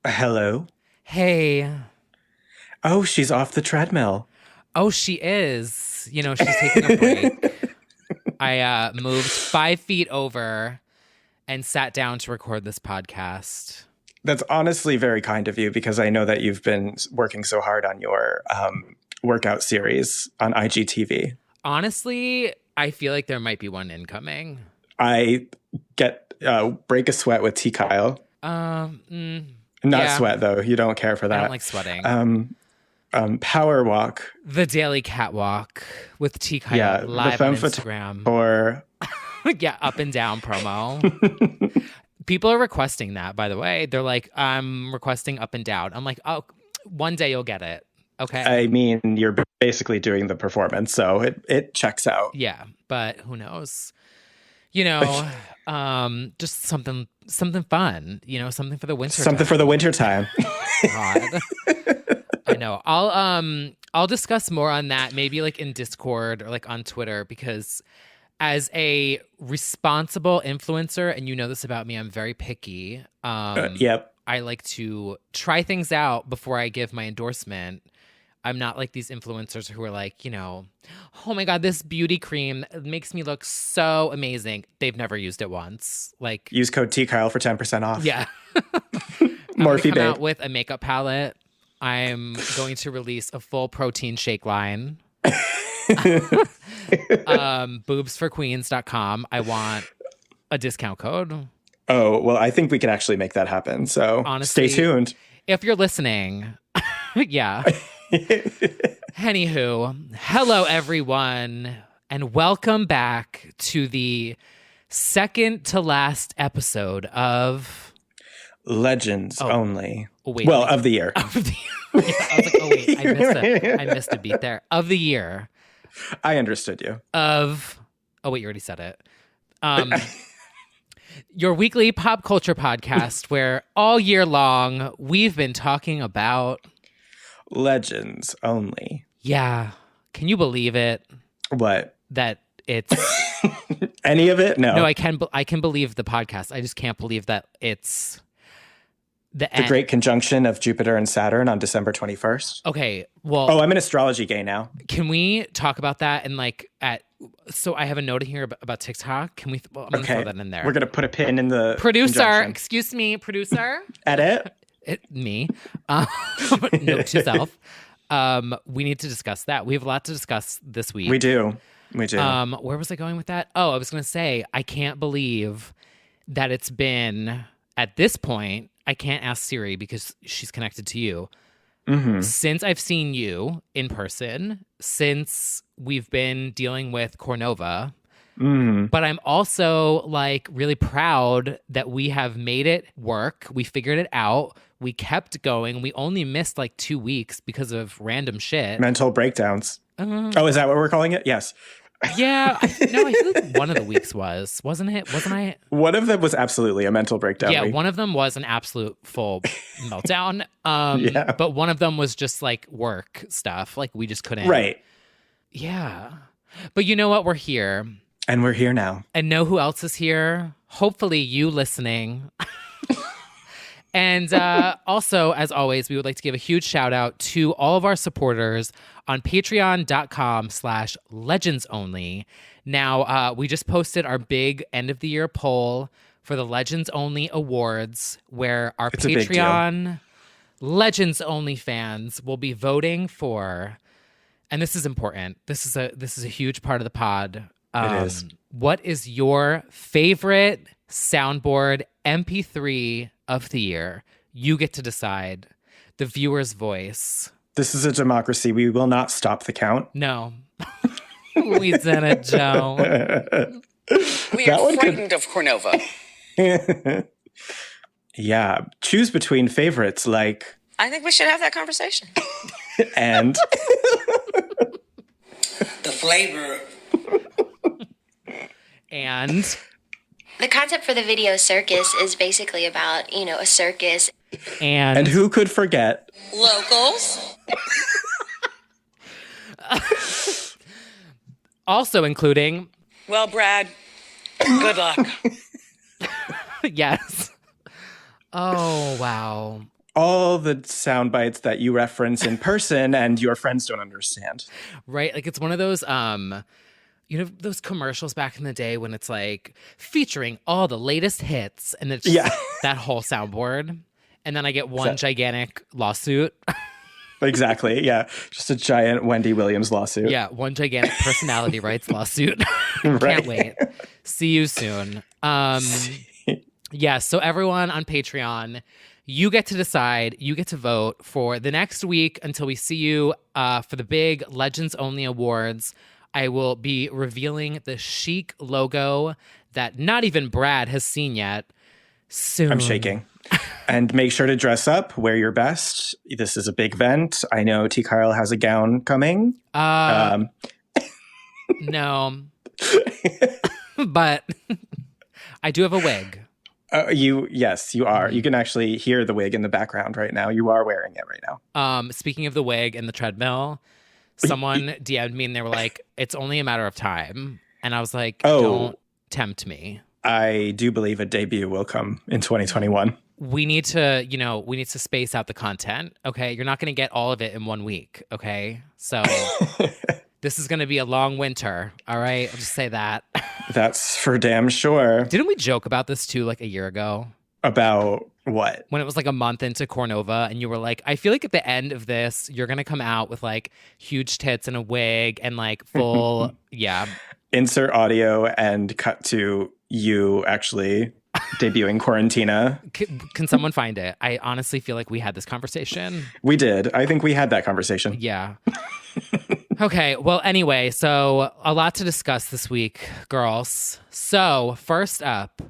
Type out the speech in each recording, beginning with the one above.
Hello. Hey. Oh, she's off the treadmill. Oh, she is. She's taking a break. I moved 5 feet over and sat down to record this podcast. That's honestly very kind of you because I know that you've been working so hard on your workout series on IGTV. Honestly, I feel like there might be one incoming. I get break a sweat with T. Kyle. Not Yeah. sweat though. You don't care for that. I don't like sweating. Power walk. The Daily Catwalk with T. Kyle Yeah, live the on femme Instagram. Or Yeah, up and down promo. People are requesting that, by the way. They're like, I'm requesting up and down. I'm like, oh, one day you'll get it. Okay. I mean, you're basically doing the performance, so it checks out. Yeah, but who knows? Just something fun. Something for the winter. Something for the winter time. God. I know. I'll discuss more on that, maybe like in Discord or like on Twitter, because as a responsible influencer, and you know this about me, I'm very picky. Yep. I like to try things out before I give my endorsement. I'm not like these influencers who are like, oh my God, this beauty cream makes me look so amazing. They've never used it once. Like, use code TKyle for 10% off. Yeah. Morphe come babe. out with a makeup palette. I'm going to release a full protein shake line. Boobsforqueens.com. I want a discount code. Oh, well, I think we can actually make that happen. So Honestly, stay tuned. If you're listening, yeah. Anywho, hello everyone, and welcome back to the second to last episode of Legends Only. Wait, well, of the year. Yeah, I was like, oh wait, I missed a beat there. Of the year. I understood you. Oh wait, you already said it. Your weekly pop culture podcast where all year long we've been talking about Legends Only. Yeah. Can you believe it? What? That it's any of it? No. No, I can believe the podcast. I just can't believe that it's the great conjunction of Jupiter and Saturn on December 21st. Okay. Well, I'm an astrology gay now. Can we talk about that and so I have a note here about TikTok. Can we I'm gonna throw that in there. We're gonna put a pin in the producer. conjunction. Excuse me, producer. Edit. Me. Note to self. We need to discuss that. We have a lot to discuss this week. We do. Where was I going with that? Oh, I was going to say, I can't believe that it's been, at this point, I can't ask Siri because she's connected to you. Mm-hmm. Since I've seen you in person, since we've been dealing with Cornova. Mm. But I'm also like really proud that we have made it work. We figured it out. We kept going. We only missed like 2 weeks because of random shit. Mental breakdowns. Is that what we're calling it? Yes. Yeah. I feel like one of the weeks wasn't it? Wasn't I? One of them was absolutely a mental breakdown. Yeah, week. one of them was an absolute full meltdown. Yeah. But one of them was just like work stuff. Like we just couldn't. Right. Yeah. But you know what? We're here. And we're here now. And know who else is here? Hopefully you listening. And also, as always, we would like to give a huge shout out to all of our supporters on patreon.com/legendsonly. Now, we just posted our big end of the year poll for the Legends Only Awards, where our Patreon Legends Only fans will be voting for, and this is important. This is a huge part of the pod. It is. What is your favorite soundboard MP3 of the year? You get to decide. The viewer's voice. This is a democracy. We will not stop the count. No. We didn't, Joe. We are frightened of Cornova. Yeah. Choose between favorites like... I think we should have that conversation. And... the flavor... And the concept for the video circus is basically about, a circus. And who could forget? Locals. Also including... Well, Brad, good luck. Yes. Oh, wow. all the sound bites that you reference in person and your friends don't understand. Right? Like it's one of those those commercials back in the day when it's like featuring all the latest hits and it's just that whole soundboard. And then I get one gigantic lawsuit. Exactly. Yeah. Just a giant Wendy Williams lawsuit. Yeah. One gigantic personality rights lawsuit. Can't wait. See you soon. Yeah. So everyone on Patreon, you get to decide, you get to vote for the next week until we see you for the big Legends Only Awards. I will be revealing the chic logo that not even Brad has seen yet soon. I'm shaking. And make sure to dress up, wear your best. This is a big event. I know T. Kyle has a gown coming. No. But I do have a wig. Yes, you are. You can actually hear the wig in the background right now. You are wearing it right now. Speaking of the wig and the treadmill, someone DM'd me and they were like, it's only a matter of time. And I was like, don't tempt me. I do believe a debut will come in 2021. We need to space out the content. Okay. You're not going to get all of it in 1 week. Okay. So this is going to be a long winter. All right. I'll just say that. That's for damn sure. Didn't we joke about this too, like a year ago? About what? When it was like a month into Cornova and you were like, I feel like at the end of this, you're going to come out with like huge tits and a wig and like full, yeah. Insert audio and cut to you actually debuting Quarantina. Can someone find it? I honestly feel like we had this conversation. We did. I think we had that conversation. Yeah. Okay. Well, anyway, so a lot to discuss this week, girls. So first up,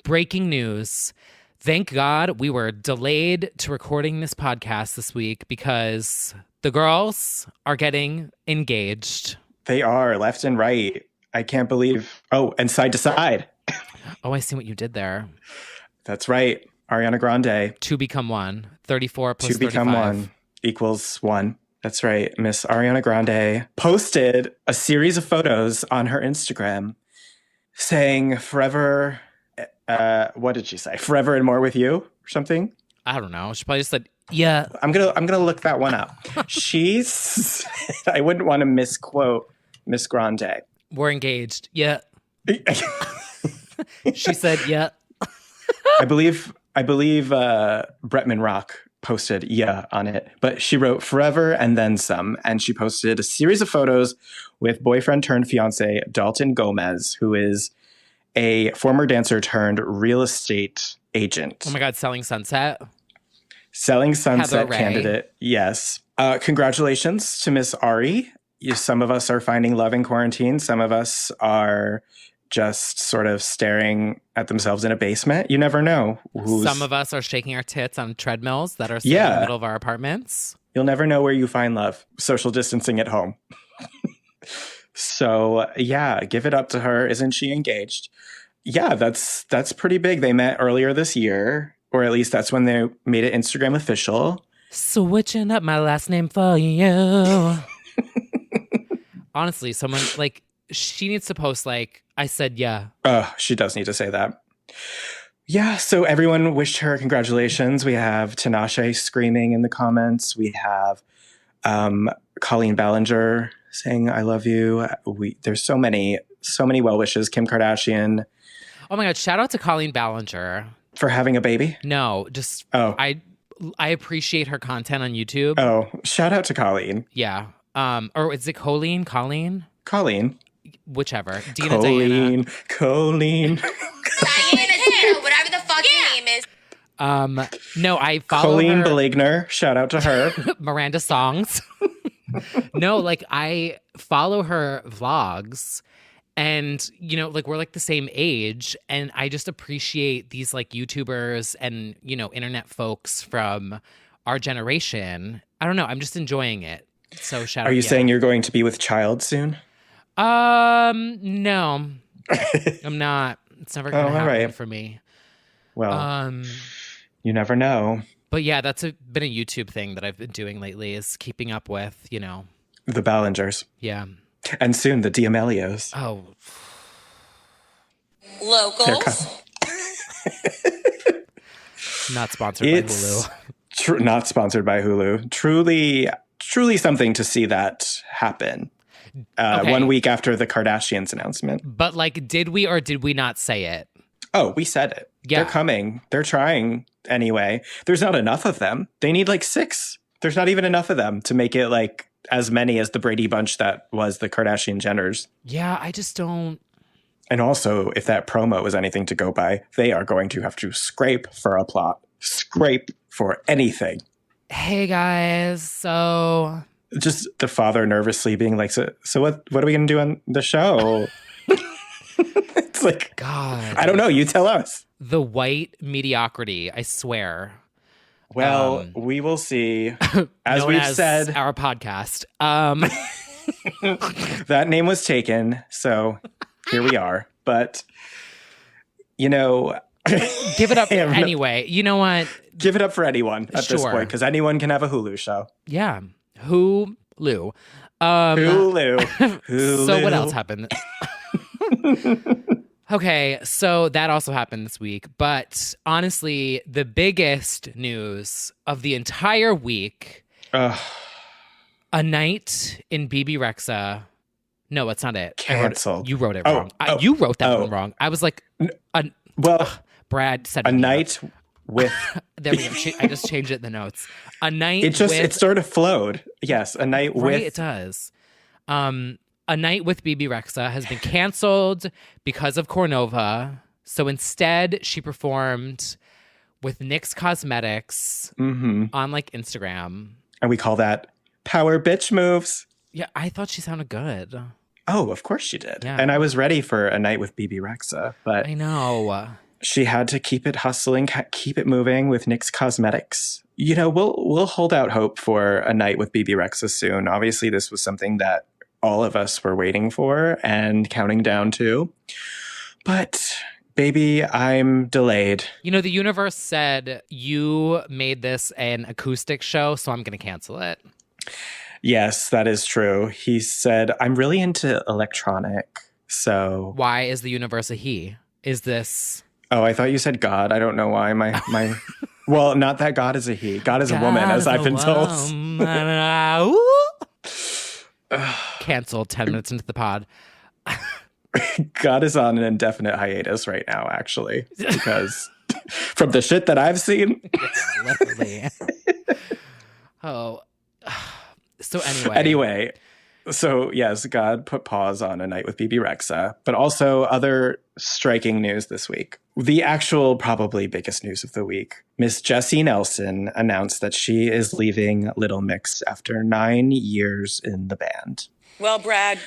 breaking news. Thank God we were delayed to recording this podcast this week because the girls are getting engaged. They are, left and right. I can't believe. Oh, and side to side. Oh, I see what you did there. That's right. Ariana Grande. 2 become 1. 34 plus 2 become 1 equals 1. That's right. Miss Ariana Grande posted a series of photos on her Instagram saying forever. What did she say? Forever and more with you or something? I don't know. She probably just said, yeah. I'm gonna look that one up. She's. I wouldn't want to misquote Miss Grande. We're engaged. Yeah. She said, yeah. I believe Bretman Rock posted yeah on it, but she wrote forever and then some, and she posted a series of photos with boyfriend turned fiance Dalton Gomez, who is a former dancer turned real estate agent. Oh my God, Selling Sunset. Selling Sunset candidate. Yes. Congratulations to Miss Ari. Some of us are finding love in quarantine. Some of us are just sort of staring at themselves in a basement. You never know. Some of us are shaking our tits on treadmills that are sitting in the middle of our apartments. You'll never know where you find love. Social distancing at home. So, yeah, give it up to her. Isn't she engaged? Yeah, that's pretty big. They met earlier this year, or at least that's when they made it Instagram official. Switching up my last name for you. Honestly, someone like she needs to post like, I said, yeah. She does need to say that. Yeah, so everyone wished her congratulations. We have Tinashe screaming in the comments. We have Colleen Ballinger saying, I love you. There's so many well wishes. Kim Kardashian. Oh my God, shout out to Colleen Ballinger. For having a baby? No, just, I appreciate her content on YouTube. Oh, shout out to Colleen. Yeah. Or is it Colleen? Colleen. Whichever. Dina, Diana. Colleen. Diana, whatever the fuck your name is. No, I follow Colleen her. Beligner. Shout out to her. Miranda Songs. No, like I follow her vlogs and, like we're like the same age and I just appreciate these like YouTubers and, internet folks from our generation. I don't know. I'm just enjoying it. So shout out. Are you saying you're going to be with child soon? No, I'm not. It's never going to happen for me. Well, you never know. But yeah, that's been a YouTube thing that I've been doing lately is keeping up with, the Ballingers. Yeah. And soon the D'Amelios. Oh. Not sponsored by Hulu. Not sponsored by Hulu. Truly something to see that happen. Okay. 1 week after the Kardashians announcement. But like, did we or did we not say it? Oh, we said it. Yeah. They're coming. They're trying anyway. There's not enough of them. They need like 6. There's not even enough of them to make it like as many as the Brady Bunch that was the Kardashian Jenners. Yeah, I just don't. And also, if that promo was anything to go by, they are going to have to scrape for a plot. Scrape for anything. Hey, guys. So... Just the father nervously being like, so what are we going to do on the show? It's like, God. I don't know. You tell us. The white mediocrity, I swear. Well, we will see. As we've said. Our podcast. That name was taken. So here we are. But, you know. Give it up anyway. You know what? Give it up for anyone at this point. Because anyone can have a Hulu show. Yeah. Hulu. Hulu. So what else happened? Okay, so that also happened this week. But honestly, the biggest news of the entire week, a night in BB Rexa. No, it's not it. Canceled. You wrote it wrong. You wrote that one wrong. I was like, Brad said a night with... There we go. I just changed it in the notes. A night it sort of flowed. Yes, a night with... Right, it does. A night with BB Rexa has been canceled because of Cornova. So instead, she performed with NYX Cosmetics on like Instagram. And we call that power bitch moves. Yeah, I thought she sounded good. Oh, of course she did. Yeah. And I was ready for a night with BB Rexa, but I know. She had to keep it hustling, keep it moving with NYX Cosmetics. You know, we'll hold out hope for a night with BB Rexa soon. Obviously, this was something that all of us were waiting for and counting down to. But baby, I'm delayed. You know, the universe said you made this an acoustic show, so I'm going to cancel it. Yes, that is true. He said, I'm really into electronic, so... Why is the universe a he? Is this... Oh, I thought you said God. I don't know why my... Well, not that God is a he. God is a woman, as I've been told. Canceled 10 minutes into the pod. God is on an indefinite hiatus right now, actually, because from the shit that I've seen. Literally. Oh. So anyway, so yes, God put pause on a night with BB Rexa, but also other striking news this week. The actual probably biggest news of the week. Miss Jessie Nelson announced that she is leaving Little Mix after 9 years in the band. Well, Brad,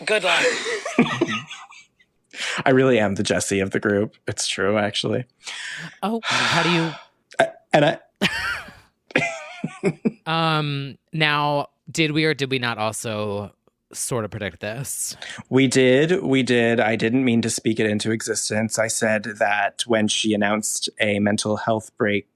good luck. I really am the Jessie of the group. It's true, actually. Oh, how do you... Now, did we or did we not also sort of predict this? We did. I didn't mean to speak it into existence. I said that when she announced a mental health break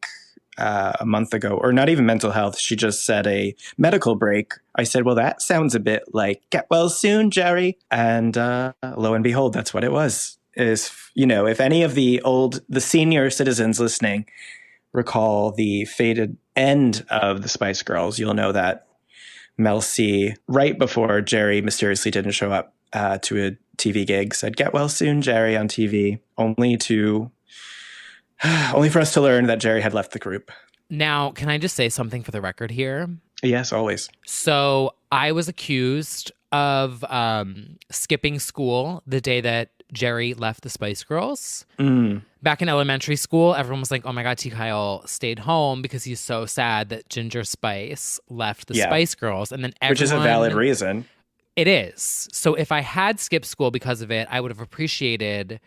a month ago, or not even mental health, she just said a medical break. I said, well, that sounds a bit like get well soon, Jerry. And lo and behold, that's what it was. If any of the senior citizens listening recall the fated end of the Spice Girls, you'll know that Mel C, right before Jerry mysteriously didn't show up to a TV gig, said, get well soon, Jerry, on TV, only for us to learn that Jerry had left the group. Now, can I just say something for the record here? Yes, always. So I was accused of skipping school the day that Jerry left the Spice Girls. Back in elementary school, everyone was like, oh my God, T. Kyle stayed home because he's so sad that Ginger Spice left the Spice Girls. And then which is a valid reason. It is. So if I had skipped school because of it, I would have appreciated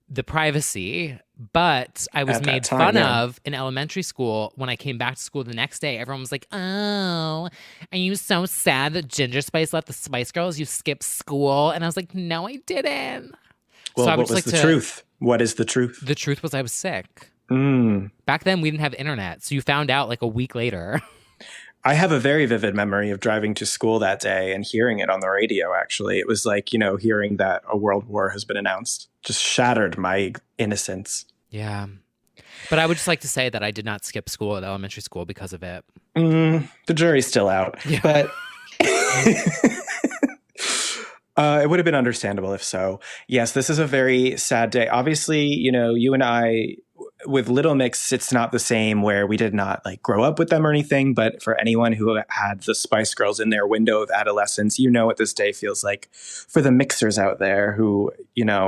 the privacy. But I was made fun of in elementary school. When I came back to school the next day, everyone was like, oh, are you so sad that Ginger Spice left the Spice Girls? You skipped school? And I was like, no, I didn't. Well, so what was the truth? What is the truth? The truth was I was sick. Back then, we didn't have internet. So you found out like a week later. I have a very vivid memory of driving to school that day and hearing it on the radio, actually. It was like, hearing that a world war has been announced just shattered my innocence. Yeah. But I would just like to say that I did not skip school at elementary school because of it. The jury's still out. Yeah. But it would have been understandable if so. Yes, this is a very sad day. Obviously, you and I, with Little Mix, it's not the same where we did not like grow up with them or anything. But for anyone who had the Spice Girls in their window of adolescence, what this day feels like for the mixers out there who,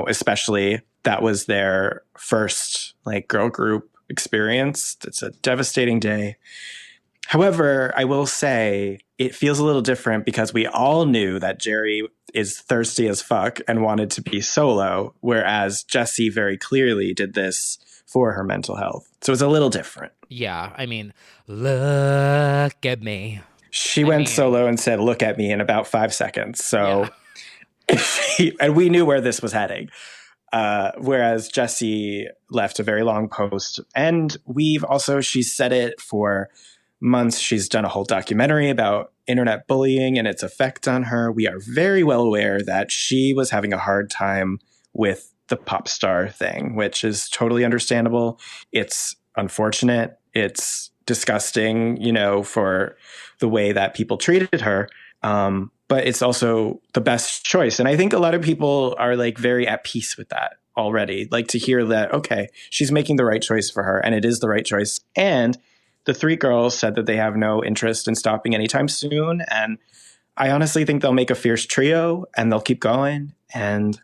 especially that was their first like girl group experience. It's a devastating day. However, I will say it feels a little different because we all knew that Jerry is thirsty as fuck and wanted to be solo, whereas Jessie very clearly did this for her mental health. So it's a little different. Yeah, I mean, look at me. She went solo and said, look at me in about 5 seconds. So, and we knew where this was heading. Whereas Jessie left a very long post. And she's said it for months. She's done a whole documentary about internet bullying and its effect on her. We are very well aware that she was having a hard time with the pop star thing, which is totally understandable. It's unfortunate. It's disgusting, for the way that people treated her. But it's also the best choice. And I think a lot of people are like very at peace with that already. Like to hear that, okay, she's making the right choice for her and it is the right choice. And the 3 girls said that they have no interest in stopping anytime soon. And I honestly think they'll make a fierce trio and they'll keep going. And,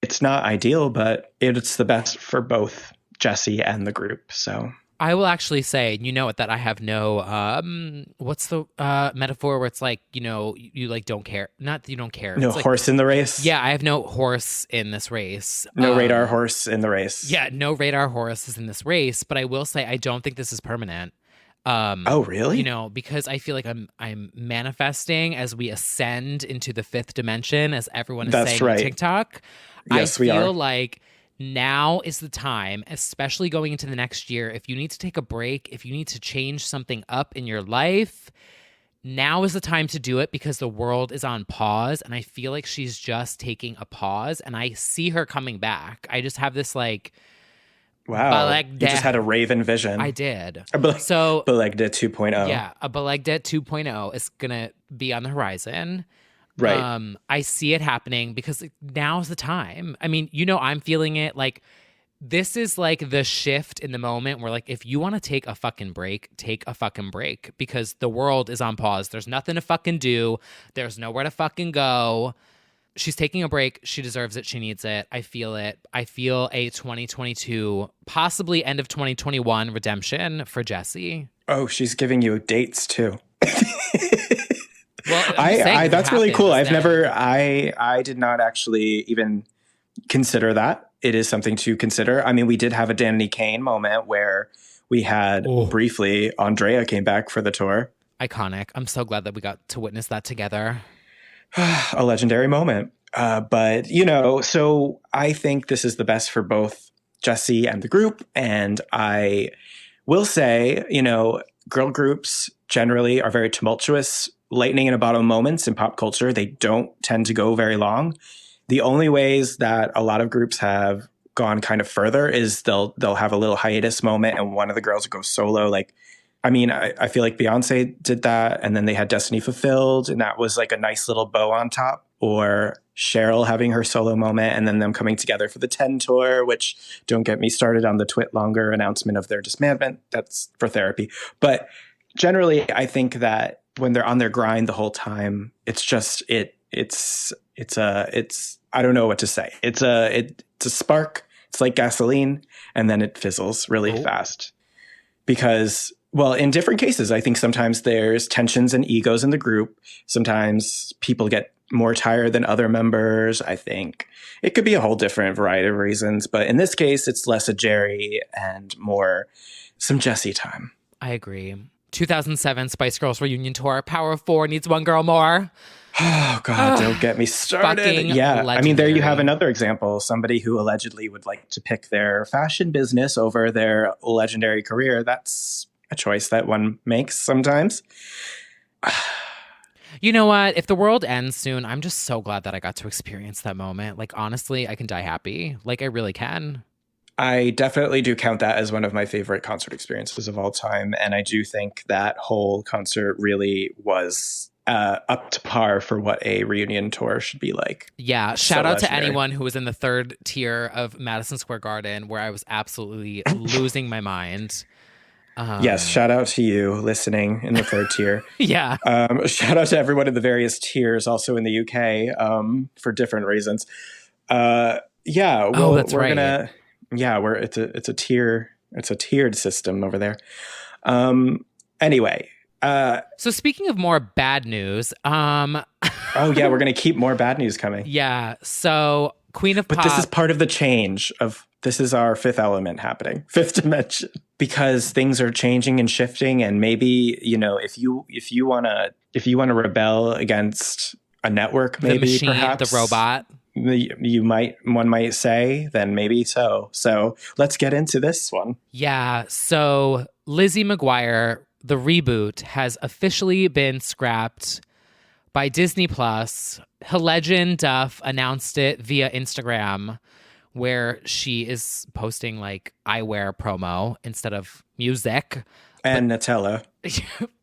it's not ideal, but it's the best for both Jessie and the group. So I will actually say, that I have no, what's the metaphor where it's like, you like don't care. Not that you don't care. No it's horse in the race? Yeah, I have no horse in this race. No radar horse in the race. Yeah, no radar horse is in this race. But I will say, I don't think this is permanent. Oh, really? Because I feel like I'm manifesting as we ascend into the 5th dimension, as everyone is saying on TikTok. Yes, we are. I feel like now is the time, especially going into the next year. If you need to take a break, if you need to change something up in your life, now is the time to do it because the world is on pause. And I feel like she's just taking a pause and I see her coming back. I just have this like, wow, you just had a Raven vision. I did. So Belegda 2.0. Yeah, a Belegda 2.0 is going to be on the horizon. Right. I see it happening because now's the time. I mean, I'm feeling it. Like, this is like the shift in the moment where, like, if you want to take a fucking break, take a fucking break because the world is on pause. There's nothing to fucking do. There's nowhere to fucking go. She's taking a break. She deserves it. She needs it. I feel it. I feel a 2022, possibly end of 2021 redemption for Jessie. Oh, she's giving you dates too. Well, that's really cool. I did not actually even consider that. It is something to consider. I mean, we did have a Danny Kane moment where we had briefly Andrea came back for the tour. Iconic. I'm so glad that we got to witness that together. A legendary moment. But, so I think this is the best for both Jessie and the group. And I will say, girl groups generally are very tumultuous, lightning in a bottle moments in pop culture. They don't tend to go very long. The only ways that a lot of groups have gone kind of further is they'll have a little hiatus moment and one of the girls will go solo. Like, I mean, I feel like Beyonce did that and then they had Destiny Fulfilled and that was like a nice little bow on top. Or Cheryl having her solo moment and then them coming together for the 10 tour, which don't get me started on the Twit Longer announcement of their disbandment. That's for therapy. But generally, I think that when they're on their grind the whole time, it's just it's I don't know what to say. It's a spark. It's like gasoline, and then it fizzles really fast. Because, well, in different cases, I think sometimes there's tensions and egos in the group. Sometimes people get more tired than other members. I think it could be a whole different variety of reasons. But in this case, it's less a Jerry and more some Jessie time. I agree. 2007 Spice Girls reunion tour. Power of 4 needs one girl more. Oh, God, don't get me started. Yeah, legendary. I mean, there you have another example. Somebody who allegedly would like to pick their fashion business over their legendary career. That's a choice that one makes sometimes. You know what? If the world ends soon, I'm just so glad that I got to experience that moment. Like, honestly, I can die happy. Like, I really can. I definitely do count that as one of my favorite concert experiences of all time. And I do think that whole concert really was up to par for what a reunion tour should be like. Yeah. Shout out to anyone who was in the third tier of Madison Square Garden, where I was absolutely losing my mind. Yes, shout out to you listening in the third tier. Yeah. Shout out to everyone in the various tiers, also in the UK, for different reasons. Yeah, well, that's we're right. gonna. Yeah, it's a tiered system over there. Anyway. So speaking of more bad news, oh yeah, we're gonna keep more bad news coming. Yeah. So Queen of Pop. But this is part of the change of. This is our fifth element happening, fifth dimension, because things are changing and shifting, and maybe if you wanna rebel against a network, maybe the machine, perhaps the robot. One might say, then maybe so. So let's get into this one. Yeah. So Lizzie McGuire, the reboot, has officially been scrapped by Disney Plus. Legend Duff announced it via Instagram, where she is posting like eyewear promo instead of music. And Nutella.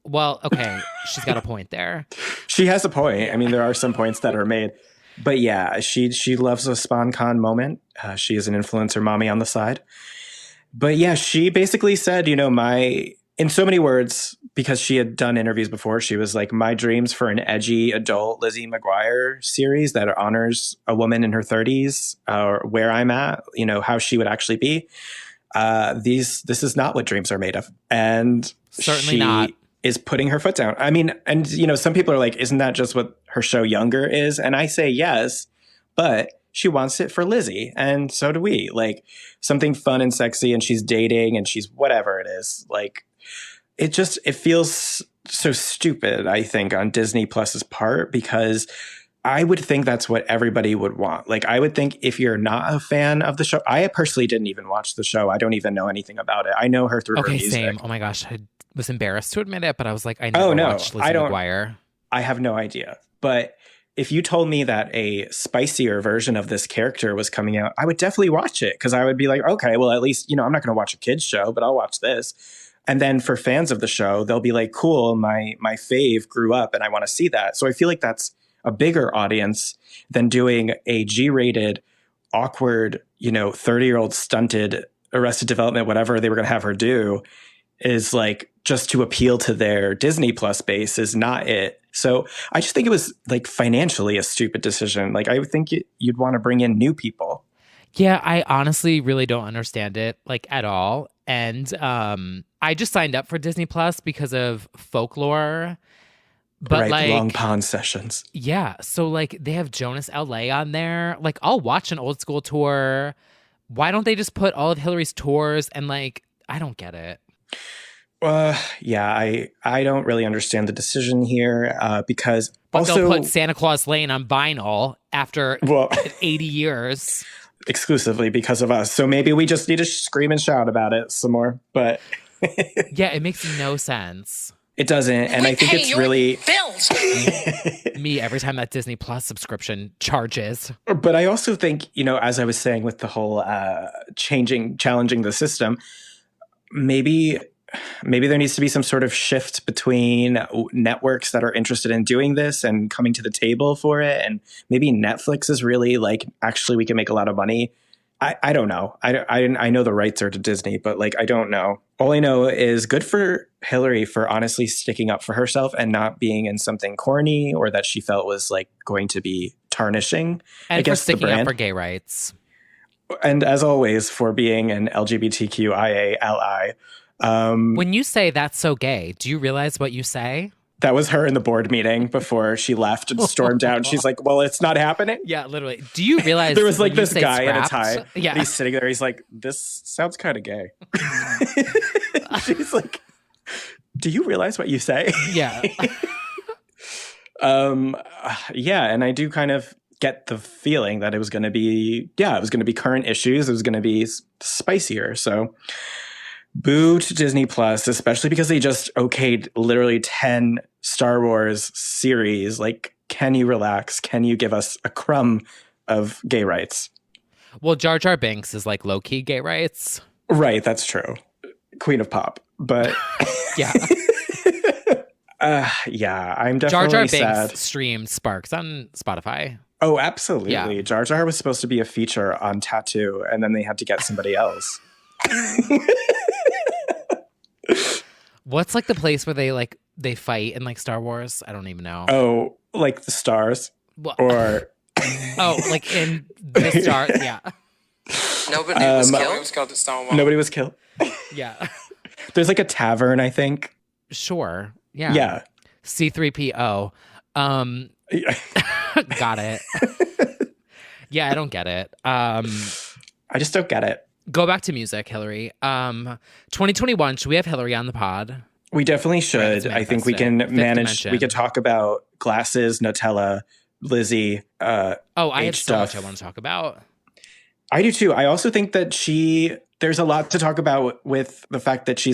Well, okay. She's got a point there. She has a point. I mean, there are some points that are made. But yeah, she loves a SponCon moment. She is an influencer mommy on the side. But yeah, she basically said, in so many words, because she had done interviews before, she was like, my dreams for an edgy adult Lizzie McGuire series that honors a woman in her 30s, or where I'm at, how she would actually be. This is not what dreams are made of. And certainly not. Is putting her foot down. I mean, and some people are like, isn't that just what her show Younger is? And I say yes, but she wants it for Lizzie, and so do we. Like something fun and sexy, and she's dating, and she's whatever it is. Like it feels so stupid, I think, on Disney Plus's part, because I would think that's what everybody would want. Like I would think if you're not a fan of the show, I personally didn't even watch the show. I don't even know anything about it. I know her through her music. Same. Oh my gosh. I was embarrassed to admit it, but I was like, I never watched Lizzie McGuire. I have no idea. But if you told me that a spicier version of this character was coming out, I would definitely watch it, because I would be like, okay, well, at least, I'm not going to watch a kid's show, but I'll watch this. And then for fans of the show, they'll be like, cool, my fave grew up and I want to see that. So I feel like that's a bigger audience than doing a G-rated, awkward, 30-year-old stunted Arrested Development, whatever they were going to have her do, is like just to appeal to their Disney Plus base is not it. So I just think it was like financially a stupid decision. Like I would think you'd want to bring in new people. Yeah, I honestly really don't understand it like at all. And I just signed up for Disney Plus because of Folklore. But right, Long Pond Sessions. Yeah, so like they have Jonas LA on there. Like I'll watch an old school tour. Why don't they just put all of Hillary's tours? And like, I don't get it. Yeah, I don't really understand the decision here, because but also they'll put Santa Claus Lane on vinyl after 80 years. Exclusively because of us. So maybe we just need to scream and shout about it some more. But yeah, it makes no sense. It doesn't. And I think it's really bills. Me every time that Disney Plus subscription charges. But I also think, as I was saying with the whole challenging the system, maybe there needs to be some sort of shift between networks that are interested in doing this and coming to the table for it. And maybe Netflix is really like, actually, we can make a lot of money. I don't know. I know the rights are to Disney, but like, I don't know. All I know is good for Hillary for honestly sticking up for herself and not being in something corny or that she felt was like going to be tarnishing and against for sticking the brand. up for gay rights. And as always, for being an LGBTQIA ally. When you say that's so gay, do you realize what you say? That was her in the board meeting before she left and stormed out. She's like, well, it's not happening. Yeah, literally. Do you realize there was like this guy in a tie. Yeah. He's sitting there. He's like, this sounds kind of gay. She's like, do you realize what you say? Yeah. Yeah. And I do kind of get the feeling that it was going to be current issues. It was going to be spicier. So boo to Disney Plus, especially because they just okayed literally 10 Star Wars series. Like, can you relax? Can you give us a crumb of gay rights? Well, Jar Jar Binks is like low-key gay rights. Right, that's true. Queen of pop. But yeah. Yeah, I'm definitely Jar Jar sad. Binks streamed Sparks on Spotify. Oh, absolutely. Yeah. Jar Jar was supposed to be a feature on Tattoo, and then they had to get somebody else. What's like the place where they fight in like Star Wars? I don't even know. Oh, like the stars? Well, Or oh, like in the stars? Yeah. Nobody was killed. Nobody was killed. Yeah. There's like a tavern, I think. Sure. Yeah. Yeah. C3PO. Got it. Yeah, I don't get it. I just don't get it. Go back to music, Hillary. 2021, should we have Hillary on the pod? We definitely should. I think we can manage. We could talk about glasses, Nutella, Lizzie. I have so stuff. much I want to talk about. I do too. I also think that there's a lot to talk about with the fact that she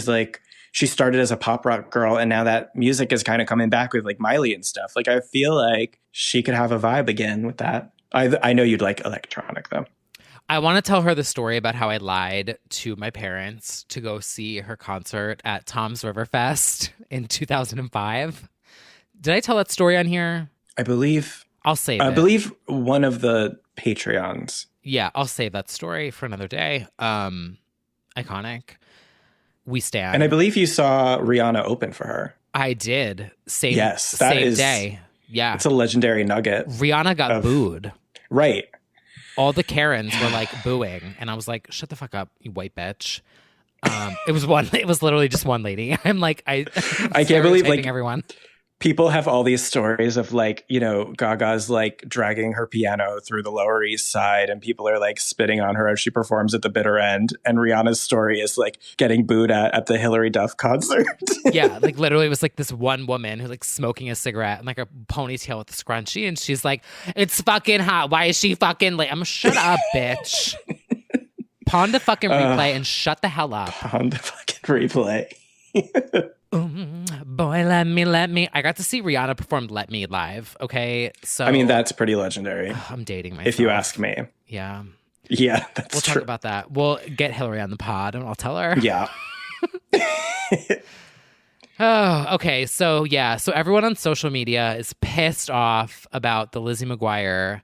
started as a pop rock girl, and now that music is kind of coming back with like Miley and stuff. Like I feel like she could have a vibe again with that. I know you'd like electronic though. I want to tell her the story about how I lied to my parents to go see her concert at Tom's River Fest in 2005. Did I tell that story on here? I believe. I'll save it. I believe one of the Patreons. Yeah, I'll save that story for another day. Iconic. We stand. And I believe you saw Rihanna open for her. I did. Same day. Yeah. It's a legendary nugget. Rihanna got booed. Right. All the Karens were like booing, and I was like, "Shut the fuck up, you white bitch." It was literally just one lady. I'm like, I can't believe like everyone. People have all these stories of like, Gaga's like dragging her piano through the Lower East Side, and people are like spitting on her as she performs at the bitter end. And Rihanna's story is like getting booed at the Hilary Duff concert. Yeah, like literally it was like this one woman who's like smoking a cigarette and like a ponytail with a scrunchie, and she's like, "It's fucking hot. Why is she fucking late?" I'm shut up, bitch. Pawn the fucking replay and shut the hell up. Pawn the fucking replay. Boy, let me. I got to see Rihanna perform "Let Me" live. Okay, so I mean that's pretty legendary. I'm dating myself. If you ask me. Yeah. Yeah, that's we'll true. Talk about that. We'll get Hillary on the pod and I'll tell her. Yeah. Oh, okay. So yeah, so everyone on social media is pissed off about the Lizzie McGuire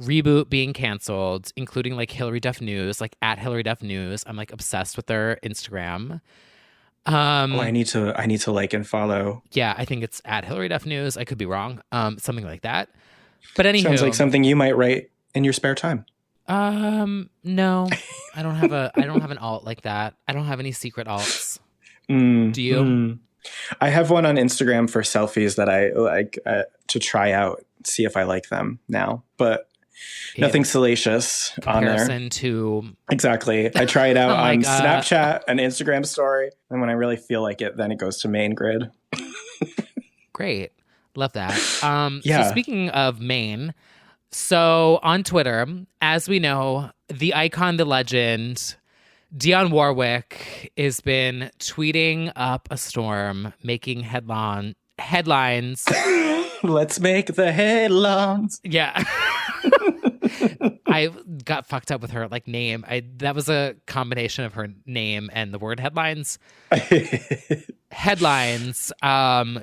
reboot being canceled, including like Hilary Duff News, like at Hilary Duff News. I'm like obsessed with their Instagram. I need to like and follow. Yeah, I think it's at Hilary Duff News. I could be wrong. Something like that. But anywho, sounds like something you might write in your spare time. No, I don't have an alt like that. I don't have any secret alts. Do you? I have one on Instagram for selfies that I like to try out, see if I like them now, but nothing salacious on there. Exactly. I try it out on Snapchat and Instagram story. And when I really feel like it, then it goes to main grid. Great. Love that. Yeah. So speaking of main, so on Twitter, as we know, the icon, the legend, Dionne Warwick has been tweeting up a storm, making headlines. Let's make the headlines. Yeah. I got fucked up with her like name. That was a combination of her name and the word headlines. Headlines.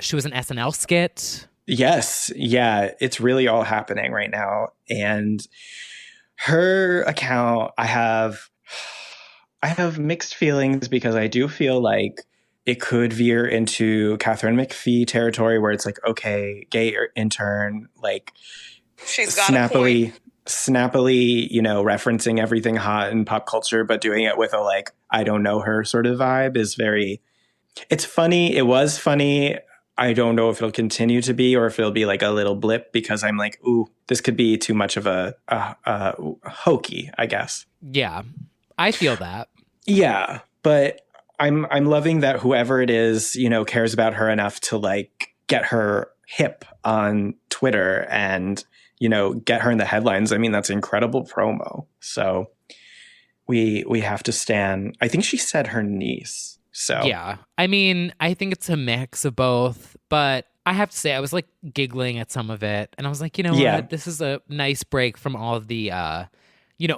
She was an SNL skit. Yes. Yeah. It's really all happening right now. And her account, I have mixed feelings because I do feel like it could veer into Catherine McPhee territory where it's like, okay, gay intern, like she's got snappily, referencing everything hot in pop culture, but doing it with a like, I don't know her sort of vibe is it's funny. It was funny. I don't know if it'll continue to be or if it'll be like a little blip because I'm like, ooh, this could be too much of a hokey, I guess. Yeah, I feel that. Yeah, but I'm loving that whoever it is, cares about her enough to like get her hip on Twitter and, get her in the headlines. I mean, that's incredible promo. So we have to stand. I think she said her niece. So yeah, I mean, I think it's a mix of both, but I have to say I was like giggling at some of it and I was like, what? This is a nice break from all of the,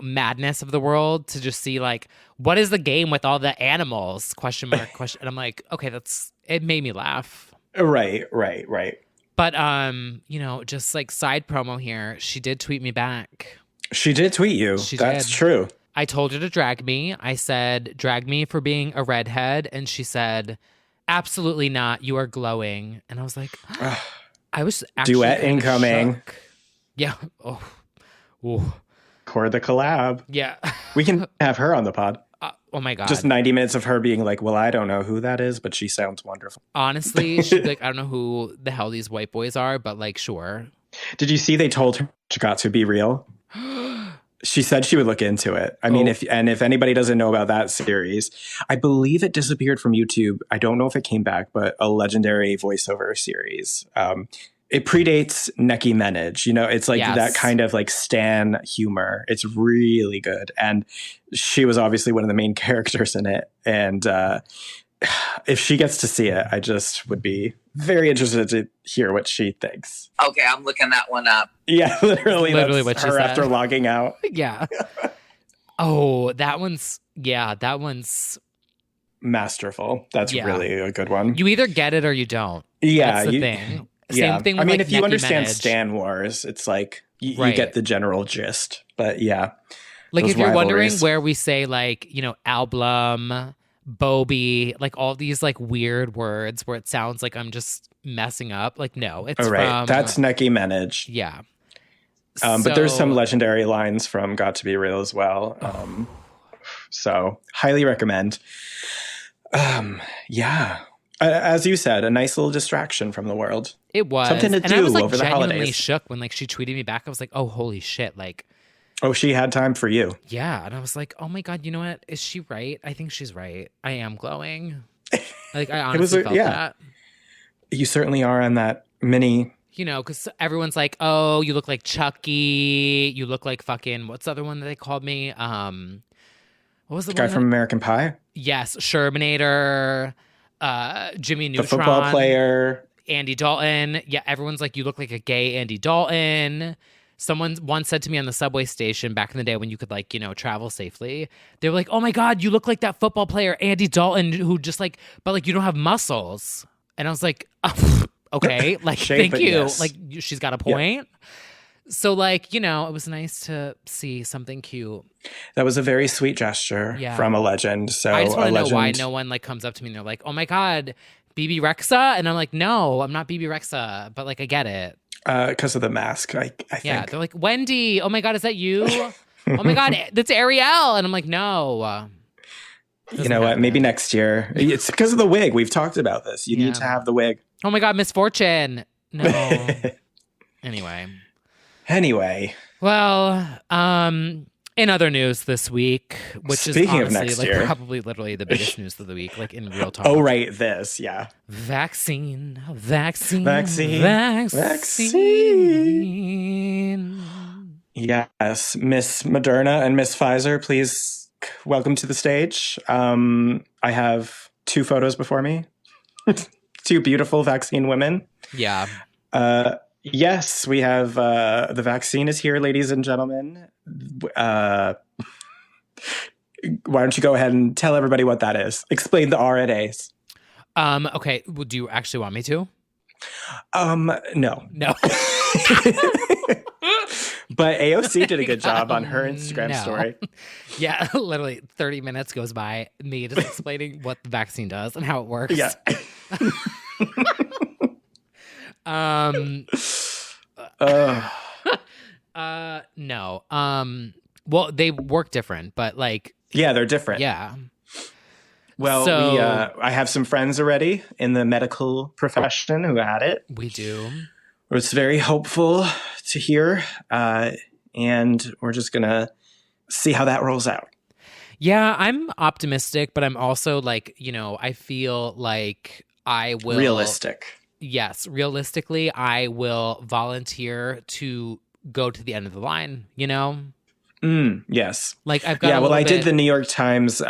madness of the world to just see like, what is the game with all the animals? Question mark. And I'm like, okay, it made me laugh. Right. But, just like side promo here, she did tweet me back. She did tweet you. That's true. I told her to drag me. I said, drag me for being a redhead. And she said, absolutely not. You are glowing. And I was like, I was actually duet incoming. shook. Yeah. Oh. Ooh. Record the collab. Yeah. We can have her on the pod. Oh my God. Just 90 minutes of her being like, well, I don't know who that is, but she sounds wonderful. Honestly, she'd be like, I don't know who the hell these white boys are, but like, sure. Did you see they told her she got to be real? She said she would look into it. I mean, if anybody doesn't know about that series, I believe it disappeared from YouTube. I don't know if it came back, but a legendary voiceover series. It predates Nicki Minaj. It's like that kind of like Stan humor. It's really good. And she was obviously one of the main characters in it. And if she gets to see it, I just would be very interested to hear what she thinks. Okay, I'm looking that one up. Yeah, literally that's what she her said. after logging out. Yeah. Oh, that one's masterful. That's really a good one. You either get it or you don't. Yeah. That's the thing. Yeah. Same thing with, I mean, like, if you Nicki understand Minaj. Stan Wars, it's like you get the general gist. But yeah. Like, those if you're wondering rivalries. where we say, like, album, Bobby, like all these like weird words where it sounds like I'm just messing up. Like, no, it's from... That's Nicki Minaj. Yeah. But there's some legendary lines from Got to Be Real as well. So highly recommend. Yeah. As you said, a nice little distraction from the world. It was. Something to do I was like over the genuinely holidays. shook when like she tweeted me back. I was like, oh, holy shit. Like, oh, she had time for you. yeah. And I was like, oh my God, you know what? Is she right? I think she's right. I am glowing. Like, I honestly felt that. You certainly are on that mini. Because everyone's like, oh, you look like Chucky. You look like fucking, what's the other one that they called me? What was the guy from American Pie? Yes, Shermanator, Jimmy Neutron. The football player. Andy Dalton. Yeah, everyone's like, you look like a gay Andy Dalton. Someone once said to me on the subway station back in the day when you could like, travel safely. They were like, oh my God, you look like that football player, Andy Dalton, who just like, but like you don't have muscles. And I was like, oh, okay, like, thank you. Yes. Like, she's got a point. Yeah. So like, it was nice to see something cute. That was a very sweet gesture from a legend. So I just want to know why no one like comes up to me and they're like, oh my God, BB Rexa? And I'm like, no, I'm not BB Rexa, but like, I get it. Because of the mask, I think. Yeah, they're like, Wendy, oh my God, is that you? Oh my God, that's Ariel. And I'm like, no. You know what? Maybe next year. It's because of the wig. We've talked about this. You need to have the wig. Oh my God, Misfortune. No. Anyway. Well, in other news this week, which Speaking is of honestly next like year. probably literally the biggest news of the week, like in real talk. Oh, right. This. Yeah. Vaccine. Yes. Miss Moderna and Miss Pfizer, please welcome to the stage. I have 2 photos before me. 2 beautiful vaccine women. Yeah. Yes, we have the vaccine is here, ladies and gentlemen. Why don't you go ahead and tell everybody what that is? Explain the RNAs. Okay. Well, do you actually want me to? No. But AOC did a good job on her Instagram story. Yeah, literally 30 minutes goes by me just explaining what the vaccine does and how it works. Yeah. No. Well, they work different, but like, yeah, they're different. Yeah. Well, I have some friends already in the medical profession who had it. We do. It's very hopeful to hear, and we're just gonna see how that rolls out. Yeah, I'm optimistic, but I'm also like, I feel like I will... Realistic. Yes, realistically, I will volunteer to go to the end of the line, Yes. Like, I've got I did the New York Times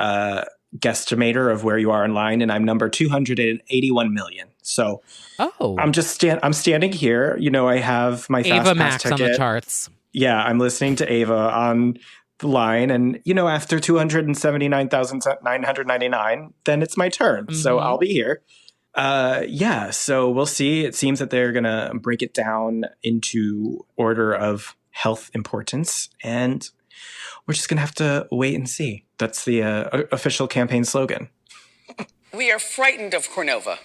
guesstimator of where you are in line, and I'm number 281 million. So I'm just I'm standing here. I have my Ava fast pass Max ticket on the charts. Yeah, I'm listening to Ava on line. And, after 279,999, then it's my turn. Mm-hmm. So I'll be here. So we'll see. It seems that they're going to break it down into order of health importance. And we're just going to have to wait and see. That's the official campaign slogan. We are frightened of Cornova.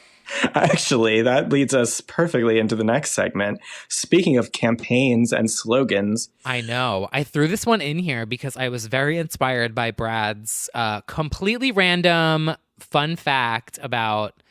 Actually, that leads us perfectly into the next segment. Speaking of campaigns and slogans. I know. I threw this one in here because I was very inspired by Brad's completely random fun fact about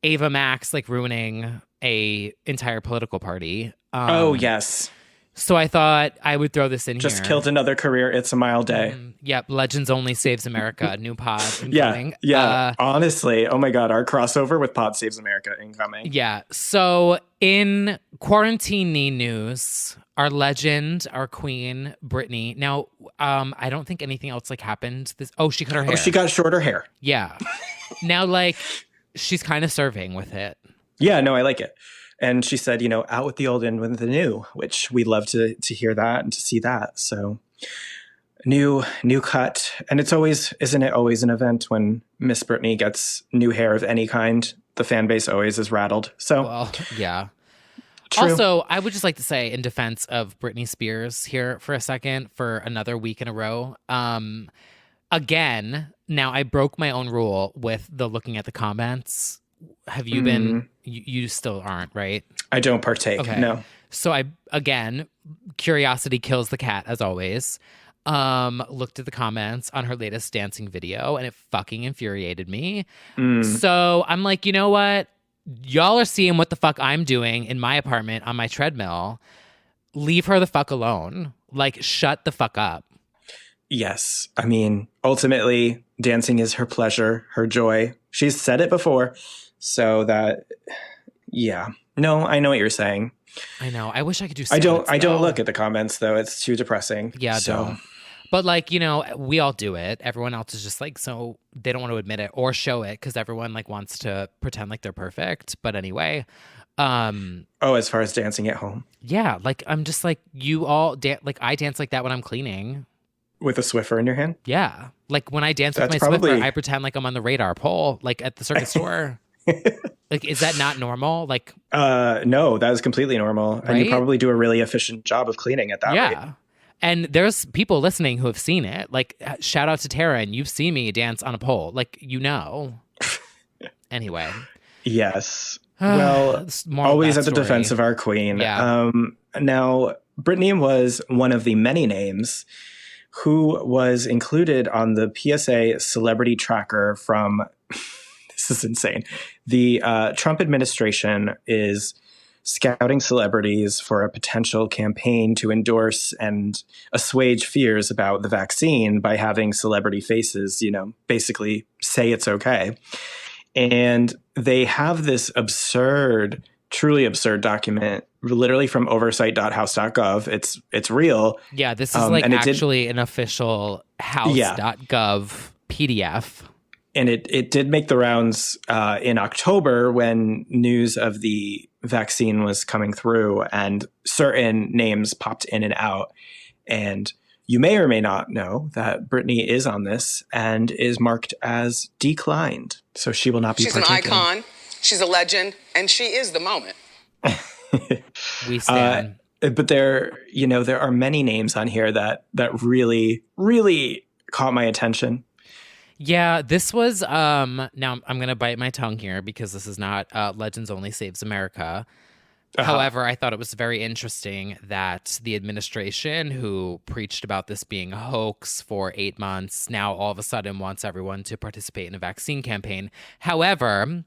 Ava Max ruining a entire political party. Oh, yes. So I thought I would throw this in Just here. Just killed another career. It's a mile day. Yep. Legends Only Saves America. New pod incoming. Yeah. Honestly. Oh my God. Our crossover with Pod Saves America incoming. Yeah. So in quarantine news, our legend, our queen, Britney. Now, I don't think anything else happened. She cut her hair. Oh, she got shorter hair. Yeah. Now, she's kind of serving with it. Yeah. No, I like it. And she said, out with the old and with the new, which we love to hear that and to see that. So new cut. And isn't it always an event when Miss Britney gets new hair of any kind? The fan base always is rattled. So, well, yeah. True. Also, I would just like to say in defense of Britney Spears here for a second for another week in a row. Again, now I broke my own rule with the looking at the comments. Have you been? You still aren't, right? I don't partake. Okay. No. So curiosity kills the cat as always. Looked at the comments on her latest dancing video and it fucking infuriated me. So I'm like, you know what? Y'all are seeing what the fuck I'm doing in my apartment on my treadmill. Leave her the fuck alone. Shut the fuck up. Yes. I mean, ultimately, dancing is her pleasure, her joy. She's said it before. So that, yeah. No, I know what you're saying. I know. I wish I could do. I don't look at the comments though. It's too depressing. Yeah. So, but we all do it. Everyone else is just so they don't want to admit it or show it because everyone wants to pretend they're perfect. But anyway. As far as dancing at home. Yeah. I'm just you all I dance like that when I'm cleaning. With a Swiffer in your hand? Yeah. When I dance with my Swiffer, I pretend I'm on the radar pole, at the circuit store. Is that not normal? No, that is completely normal. Right? And you probably do a really efficient job of cleaning at that rate. Yeah. And there's people listening who have seen it. Shout out to Tara, and you've seen me dance on a pole. Anyway. Yes. Well, always at the defense of our queen. Yeah. Now, Britney was one of the many names who was included on the PSA celebrity tracker from, this is insane. The Trump administration is scouting celebrities for a potential campaign to endorse and assuage fears about the vaccine by having celebrity faces, basically say it's okay. And they have this truly absurd document, literally from oversight.house.gov. It's real. Yeah, this is actually an official house.gov PDF. And it did make the rounds in October when news of the vaccine was coming through and certain names popped in and out. And you may or may not know that Britney is on this and is marked as declined. So she will not be partaking. She's an icon. She's a legend. And she is the moment. We stand. But there are many names on here that really, really caught my attention. Yeah, this was, now I'm going to bite my tongue here because this is not Legends Only Saves America. However, I thought it was very interesting that the administration, who preached about this being a hoax for 8 months, now all of a sudden wants everyone to participate in a vaccine campaign. However,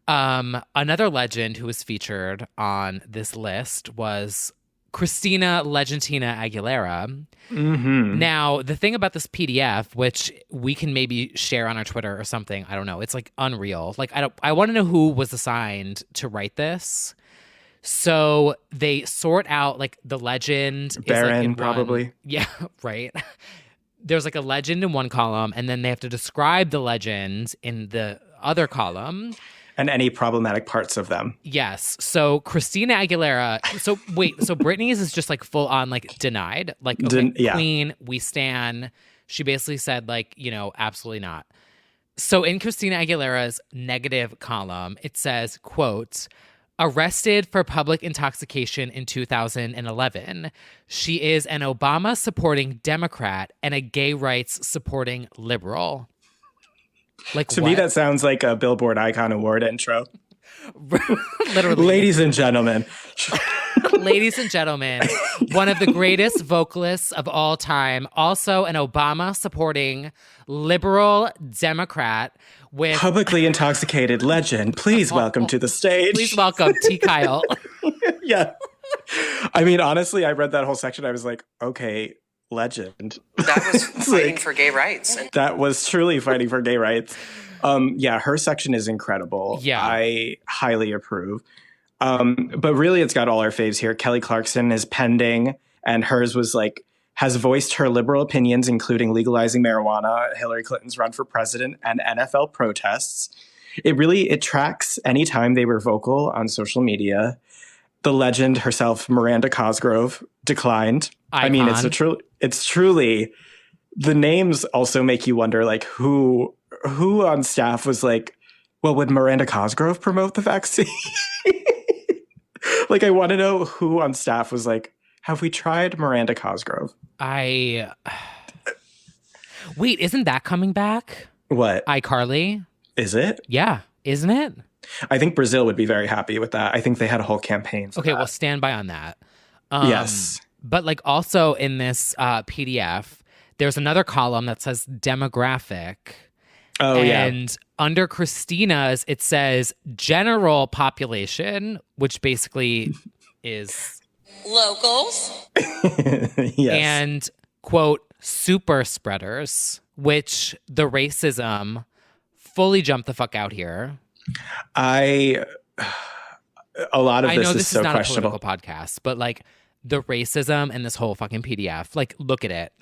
another legend who was featured on this list was Christina Legentina Aguilera. Mm-hmm. Now, the thing about this PDF, which we can maybe share on our Twitter or something, I don't know. It's unreal. I want to know who was assigned to write this. So they sort out the legend. Baron, probably. Yeah, right. There's a legend in one column, and then they have to describe the legend in the other column. And any problematic parts of them. Yes. So Christina Aguilera. So wait. So Britney's is just like full on like denied. Like okay, Queen, we stan. She basically said like, you know, absolutely not. So in Christina Aguilera's negative column, it says, quote, arrested for public intoxication in 2011. She is an Obama-supporting Democrat and a gay rights-supporting liberal. Like to me, that sounds like a Billboard Icon Award intro. Literally. Ladies and gentlemen. Ladies and gentlemen, one of the greatest vocalists of all time, also an Obama-supporting liberal Democrat with... publicly intoxicated legend. Please welcome to the stage. Please welcome T. Kyle. Yeah. I mean, honestly, I read that whole section. I was like, okay, legend. That was fighting for gay rights. That was truly fighting for gay rights. Yeah, her section is incredible. Yeah. I highly approve. But really, it's got all our faves here. Kelly Clarkson is pending, and hers was like, has voiced her liberal opinions, including legalizing marijuana, Hillary Clinton's run for president, and NFL protests. It tracks anytime they were vocal on social media. The legend herself, Miranda Cosgrove, declined. Icon. I mean, it's truly, the names also make you wonder, like, who on staff was like, well, would Miranda Cosgrove promote the vaccine? Like, I want to know who on staff was like, have we tried Miranda Cosgrove? Wait, isn't that coming back? What? iCarly? Is it? Yeah, isn't it? I think Brazil would be very happy with that. I think they had a whole campaign for that. Well, stand by on that. Yes. But like also in this PDF, there's another column that says demographic. Oh, yeah. And under Christina's, it says general population, which basically is... locals. Yes. And, quote, super spreaders, which the racism fully jumped the fuck out here. A lot of I this know is this so is not questionable. a political podcast, but like the racism in this whole fucking PDF, like look at it.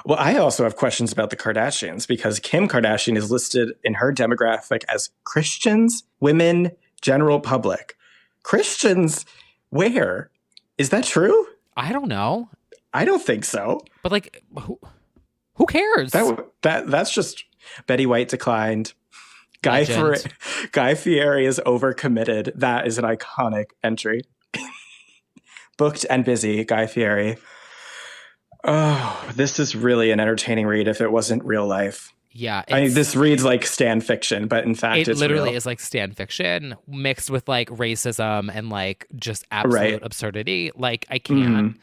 Well, I also have questions about the Kardashians because Kim Kardashian is listed in her demographic as Christians, women, general public. Christians, where? Is that true? I don't know. I don't think so. But like, who cares? That's just Betty White declined. Guy Fieri is overcommitted. That is an iconic entry. Booked and busy, Guy Fieri. Oh, this is really an entertaining read if it wasn't real life. Yeah. I mean, this reads like stan fiction, but in fact, it's literally real. is like stan fiction mixed with like racism and like just absolute absurdity. Like I can't. Mm-hmm.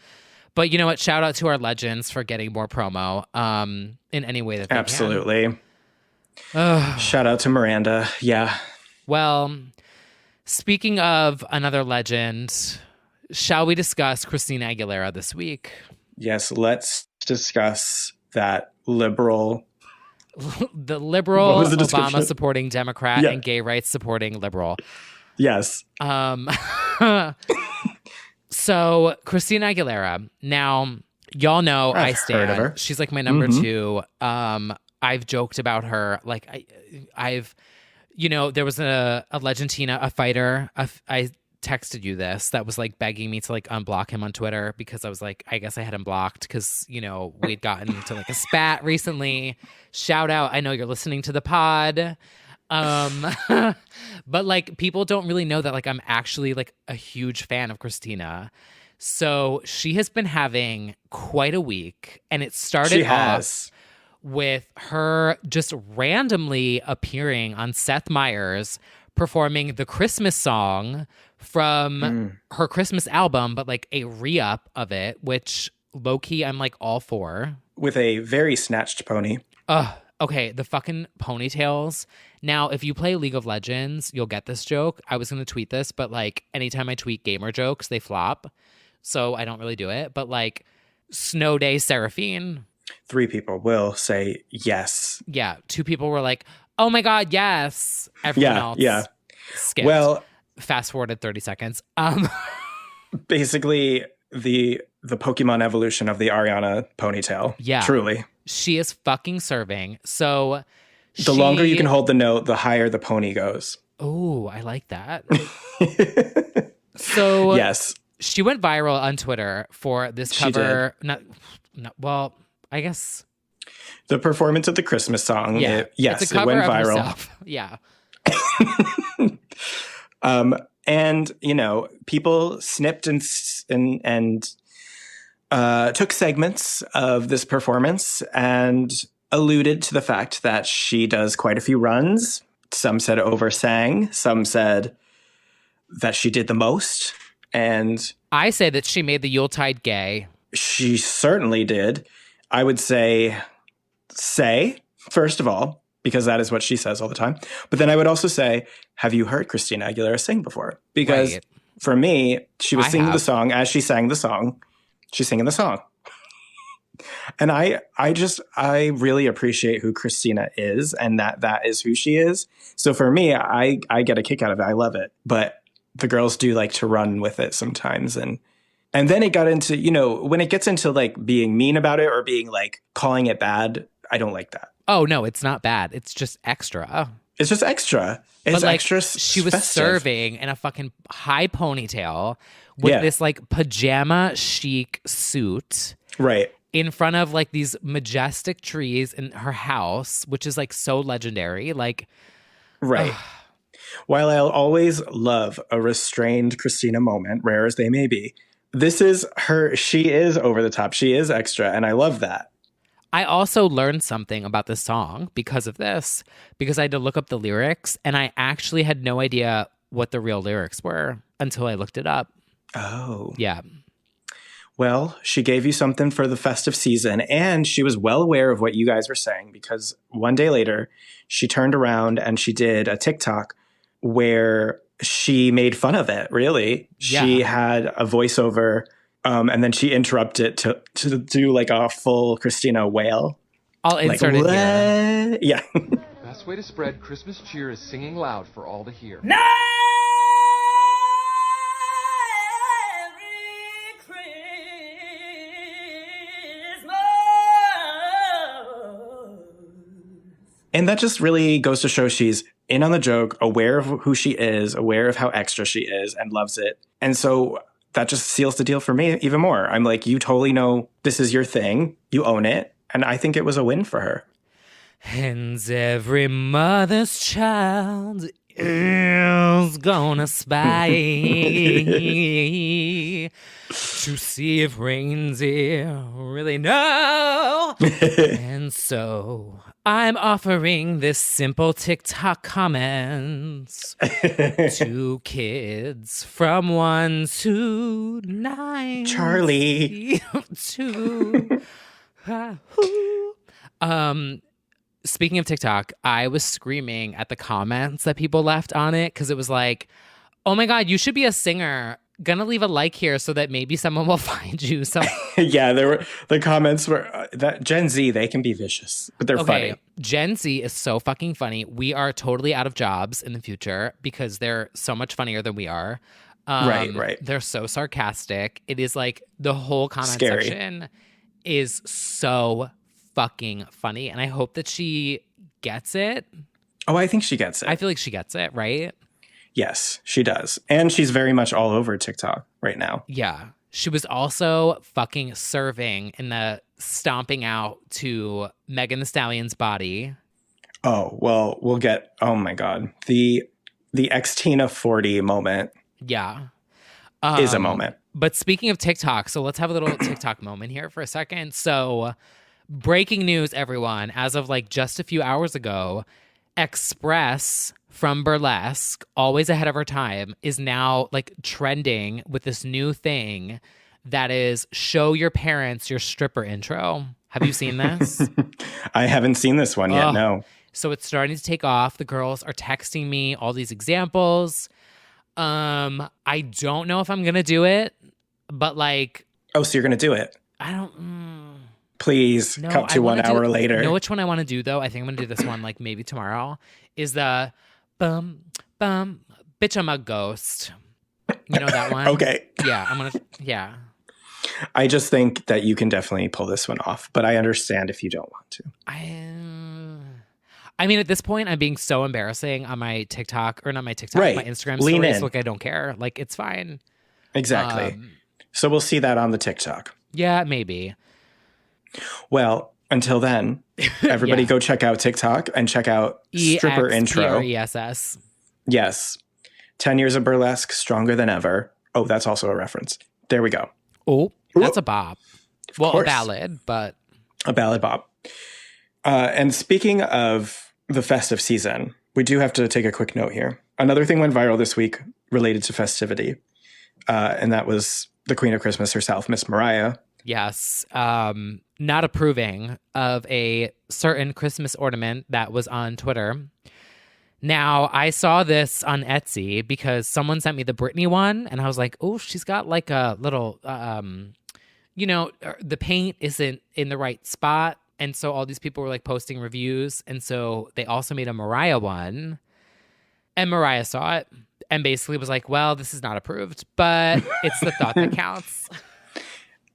But you know what? Shout out to our legends for getting more promo in any way that they Absolutely. Shout out to Miranda. Yeah. Well, speaking of another legend, shall we discuss Christina Aguilera this week? Yes, let's discuss that liberal. The liberal Obama supporting Democrat and gay rights supporting liberal. Yes. So Christina Aguilera. Now, y'all know I stand. Heard of her. She's like my number two. I've joked about her. Like I've, you know, there was a Legendina, a fighter. I texted you this that was like begging me to like unblock him on Twitter because I was like, I guess I had him blocked because, you know, we'd gotten into like a spat recently. Shout out. I know you're listening to the pod. But like people don't really know that like I'm actually like a huge fan of Christina. So she has been having quite a week, and it started off with her just randomly appearing on Seth Meyers performing the Christmas song from her Christmas album, but like a re-up of it, which low-key I'm like all for. With a very snatched pony. Okay, the fucking ponytails. Now, if you play League of Legends, you'll get this joke. I was going to tweet this, but like anytime I tweet gamer jokes, they flop. So I don't really do it. But like Snow Day Seraphine. 3 people will say yes. Yeah, 2 people were like, oh my God, yes. Everyone else skipped. Well, fast forwarded 30 seconds. Basically, the Pokemon evolution of the Ariana ponytail. Yeah. Truly. She is fucking serving. So the longer you can hold the note, the higher the pony goes. Oh, I like that. So Yes. she went viral on Twitter for this cover. Well, I guess the performance of the Christmas song. Yeah, Yes, it's a cover it went of viral. herself. Yeah. And people snipped and took segments of this performance and alluded to the fact that she does quite a few runs. Some said oversang. Some said that she did the most. And I say that she made the Yuletide gay. She certainly did. I would say, first of all, because that is what she says all the time. But then I would also say, have you heard Christina Aguilera sing before? Because for me, she was singing the song as she sang the song. She's singing the song. And I really appreciate who Christina is and that is who she is. So for me, I get a kick out of it. I love it. But the girls do like to run with it sometimes. And then it got into, when it gets into like being mean about it or being like calling it bad, I don't like that. Oh, no, it's not bad. It's just extra. It's just extra. It's like, extra. She was festive. serving in a fucking high ponytail with this like pajama chic suit. Right. In front of like these majestic trees in her house, which is like so legendary. Like, right. While I'll always love a restrained Christina moment, rare as they may be, this is her. She is over the top. She is extra. And I love that. I also learned something about this song because of this, because I had to look up the lyrics and I actually had no idea what the real lyrics were until I looked it up. Oh. Yeah. Well, she gave you something for the festive season and she was well aware of what you guys were saying because one day later she turned around and she did a TikTok where she made fun of it, really. Yeah. She had a voiceover and then she interrupted to do like a full Christina wail. I'll insert it here. Yeah. Best way to spread Christmas cheer is singing loud for all to hear. No! And that just really goes to show she's in on the joke, aware of who she is, aware of how extra she is, and loves it. And so that just seals the deal for me even more. I'm like, you totally know this is your thing. You own it. And I think it was a win for her. And every mother's child is gonna spy to see if reindeer really know. And so I'm offering this simple TikTok comments to kids from 1 to 9. Charlie. Speaking of TikTok, I was screaming at the comments that people left on it because it was like, oh my God, you should be a singer. Gonna leave a like here so that maybe someone will find you. So yeah, the comments were that Gen Z, they can be vicious, but they're funny. Gen Z is so fucking funny. We are totally out of jobs in the future because they're so much funnier than we are. Right. They're so sarcastic. It is like the whole comment section is so fucking funny. And I hope that she gets it. Oh, I think she gets it. I feel like she gets it, right? Yes, she does. And she's very much all over TikTok right now. Yeah. She was also fucking serving in the stomping out to Megan Thee Stallion's body. Oh, well, we'll get, oh my God. The Xtina 40 moment. Yeah. Is a moment. But speaking of TikTok, so let's have a little TikTok moment here for a second. So breaking news, everyone, as of like just a few hours ago, Express from Burlesque, always ahead of her time, is now like trending with this new thing that is show your parents your stripper intro. Have you seen this? I haven't seen this one yet, no. So it's starting to take off. The girls are texting me all these examples. I don't know if I'm going to do it, but like... Oh, so you're going to do it? I don't... Please, cut to 1 hour later. You know which one I want to do, though? I think I'm going to do this one, like, maybe tomorrow. Is the, bum, bitch, I'm a ghost. You know that one? Okay. Yeah, yeah. I just think that you can definitely pull this one off, but I understand if you don't want to. I mean, at this point, I'm being so embarrassing on my TikTok, or not my TikTok, Right. my Instagram Lean stories. in. Look, I don't care. Like, it's fine. Exactly. So we'll see that on the TikTok. Yeah, maybe. Well, until then, everybody Yeah. go check out TikTok and check out Stripper Intro. EXPRESS. Yes. 10 years of burlesque, stronger than ever. Oh, that's also a reference. There we go. Oh, that's a bop. Well, course. a ballad, but... A ballad bop. And speaking of the festive season, we do have to take a quick note here. Another thing went viral this week related to festivity, and that was the Queen of Christmas herself, Miss Mariah. Yes. Not approving of a certain Christmas ornament that was on Twitter. Now, I saw this on Etsy because someone sent me the Britney one, and I was like, oh, she's got like a little, the paint isn't in the right spot. And so all these people were like posting reviews. And so they also made a Mariah one. And Mariah saw it and basically was like, well, this is not approved, but it's the thought that counts.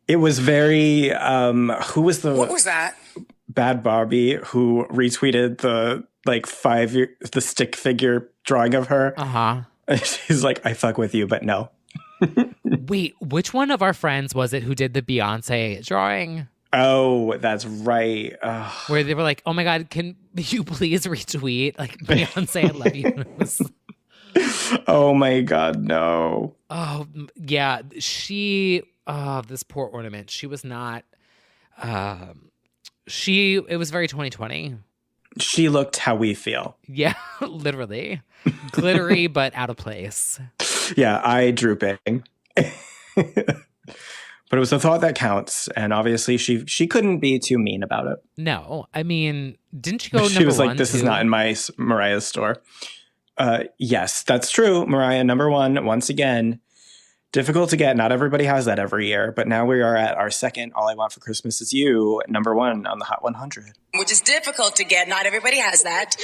It was very, who was the... What was that? Bad Barbie who retweeted the the stick figure drawing of her. Uh-huh. And she's like, I fuck with you, but no. Wait, which one of our friends was it who did the Beyonce drawing? Oh, that's right. Ugh. Where they were like, oh my God, can you please retweet? Like, Beyonce, I love you. It was... Oh my God, no. Oh, yeah. This poor ornament. She was not, it was very 2020. She looked how we feel. Yeah, literally. Glittery, but out of place. Yeah, eye drooping. But it was the thought that counts. And obviously she couldn't be too mean about it. No, I mean, didn't she go number one? She was like, this is not in my Mariah's store. Yes, that's true. Mariah, number one, once again. Difficult to get. Not everybody has that every year. But now we are at our second All I Want for Christmas Is You, number one on the Hot 100. Which is difficult to get. Not everybody has that.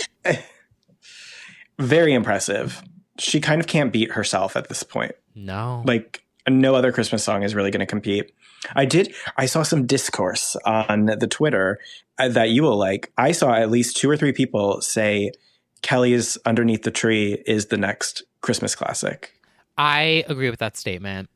Very impressive. She kind of can't beat herself at this point. No. Like, no other Christmas song is really going to compete. I saw some discourse on the Twitter that you will like. I saw at least 2 or 3 people say Kelly's Underneath the Tree is the next Christmas classic. I agree with that statement.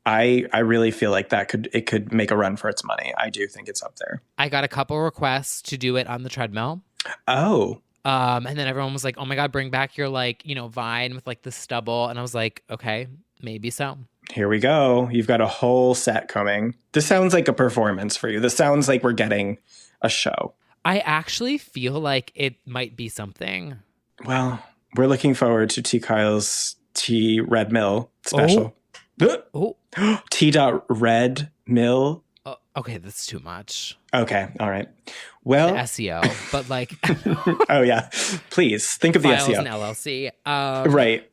I really feel like it could make a run for its money. I do think it's up there. I got a couple requests to do it on the treadmill. Oh. And then everyone was like, oh my God, bring back your vine with like the stubble. And I was like, okay, maybe so. Here we go. You've got a whole set coming. This sounds like a performance for you. This sounds like we're getting a show. I actually feel like it might be something. Well, we're looking forward to T. Kyle's T. Red Mill special. Oh. T. Red Mill. Okay, that's too much. Okay, all right. Well, the SEO, but like... Oh, yeah. Please, think of the Files SEO. and LLC. Right.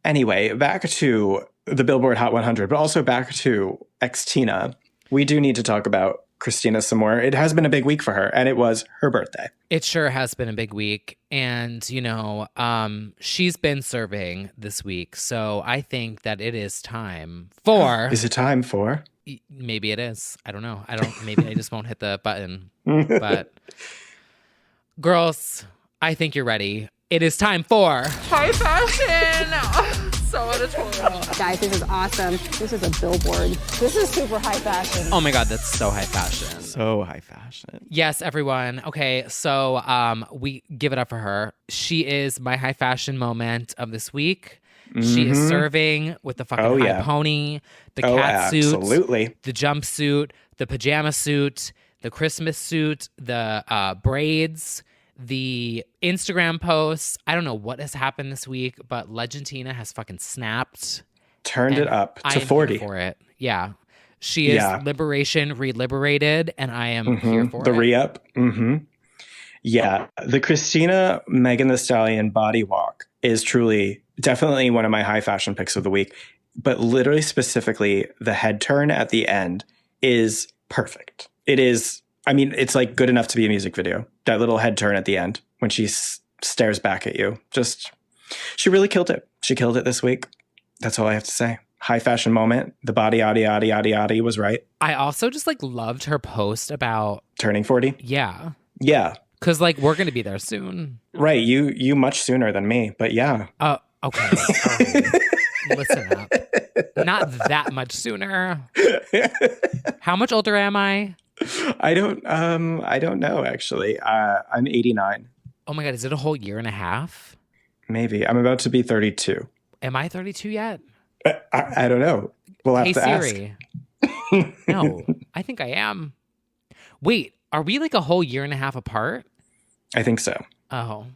Anyway, back to the Billboard Hot 100, but also back to ex-Tina. We do need to talk about Christina some more. It has been a big week for her, and it was her birthday. It sure has been a big week. And, she's been serving this week. So I think that it is time for... Is it time for? Maybe it is. I don't know. Maybe I just won't hit the button. But girls, I think you're ready. It is time for high fashion. So editorial. Guys, this is awesome. This is a billboard. This is super high fashion. Oh my God, that's so high fashion. So high fashion. Yes, everyone. Okay, so we give it up for her. She is my high fashion moment of this week. Mm-hmm. She is serving with the fucking high pony, the cat suit, absolutely. The jumpsuit, the pajama suit, the Christmas suit, the braids, the Instagram posts. I don't know what has happened this week, but Legendina has fucking snapped. Turned it up to 40. For it. Yeah. She is liberation reliberated, and I am here for the it. re-up. Mm-hmm. Yeah. The Christina Megan Thee Stallion body walk is truly definitely one of my high fashion picks of the week. But literally specifically, the head turn at the end is perfect. It is, I mean, it's like good enough to be a music video. That little head turn at the end when she stares back at you. She really killed it. She killed it this week. That's all I have to say. High fashion moment. The body, yaddy was right. I also just loved her post about turning 40. Yeah. Yeah. Because like we're gonna be there soon. Right. You much sooner than me, but yeah. Okay. All right. Listen up. Not that much sooner. How much older am I? I don't know actually. I'm 89. Oh my God, is it a whole year and a half? Maybe. I'm about to be 32. Am I 32 yet? I don't know. We'll have Hey to Siri. Ask. No, I think I am. Wait, are we like a whole year and a half apart? I think so. Oh.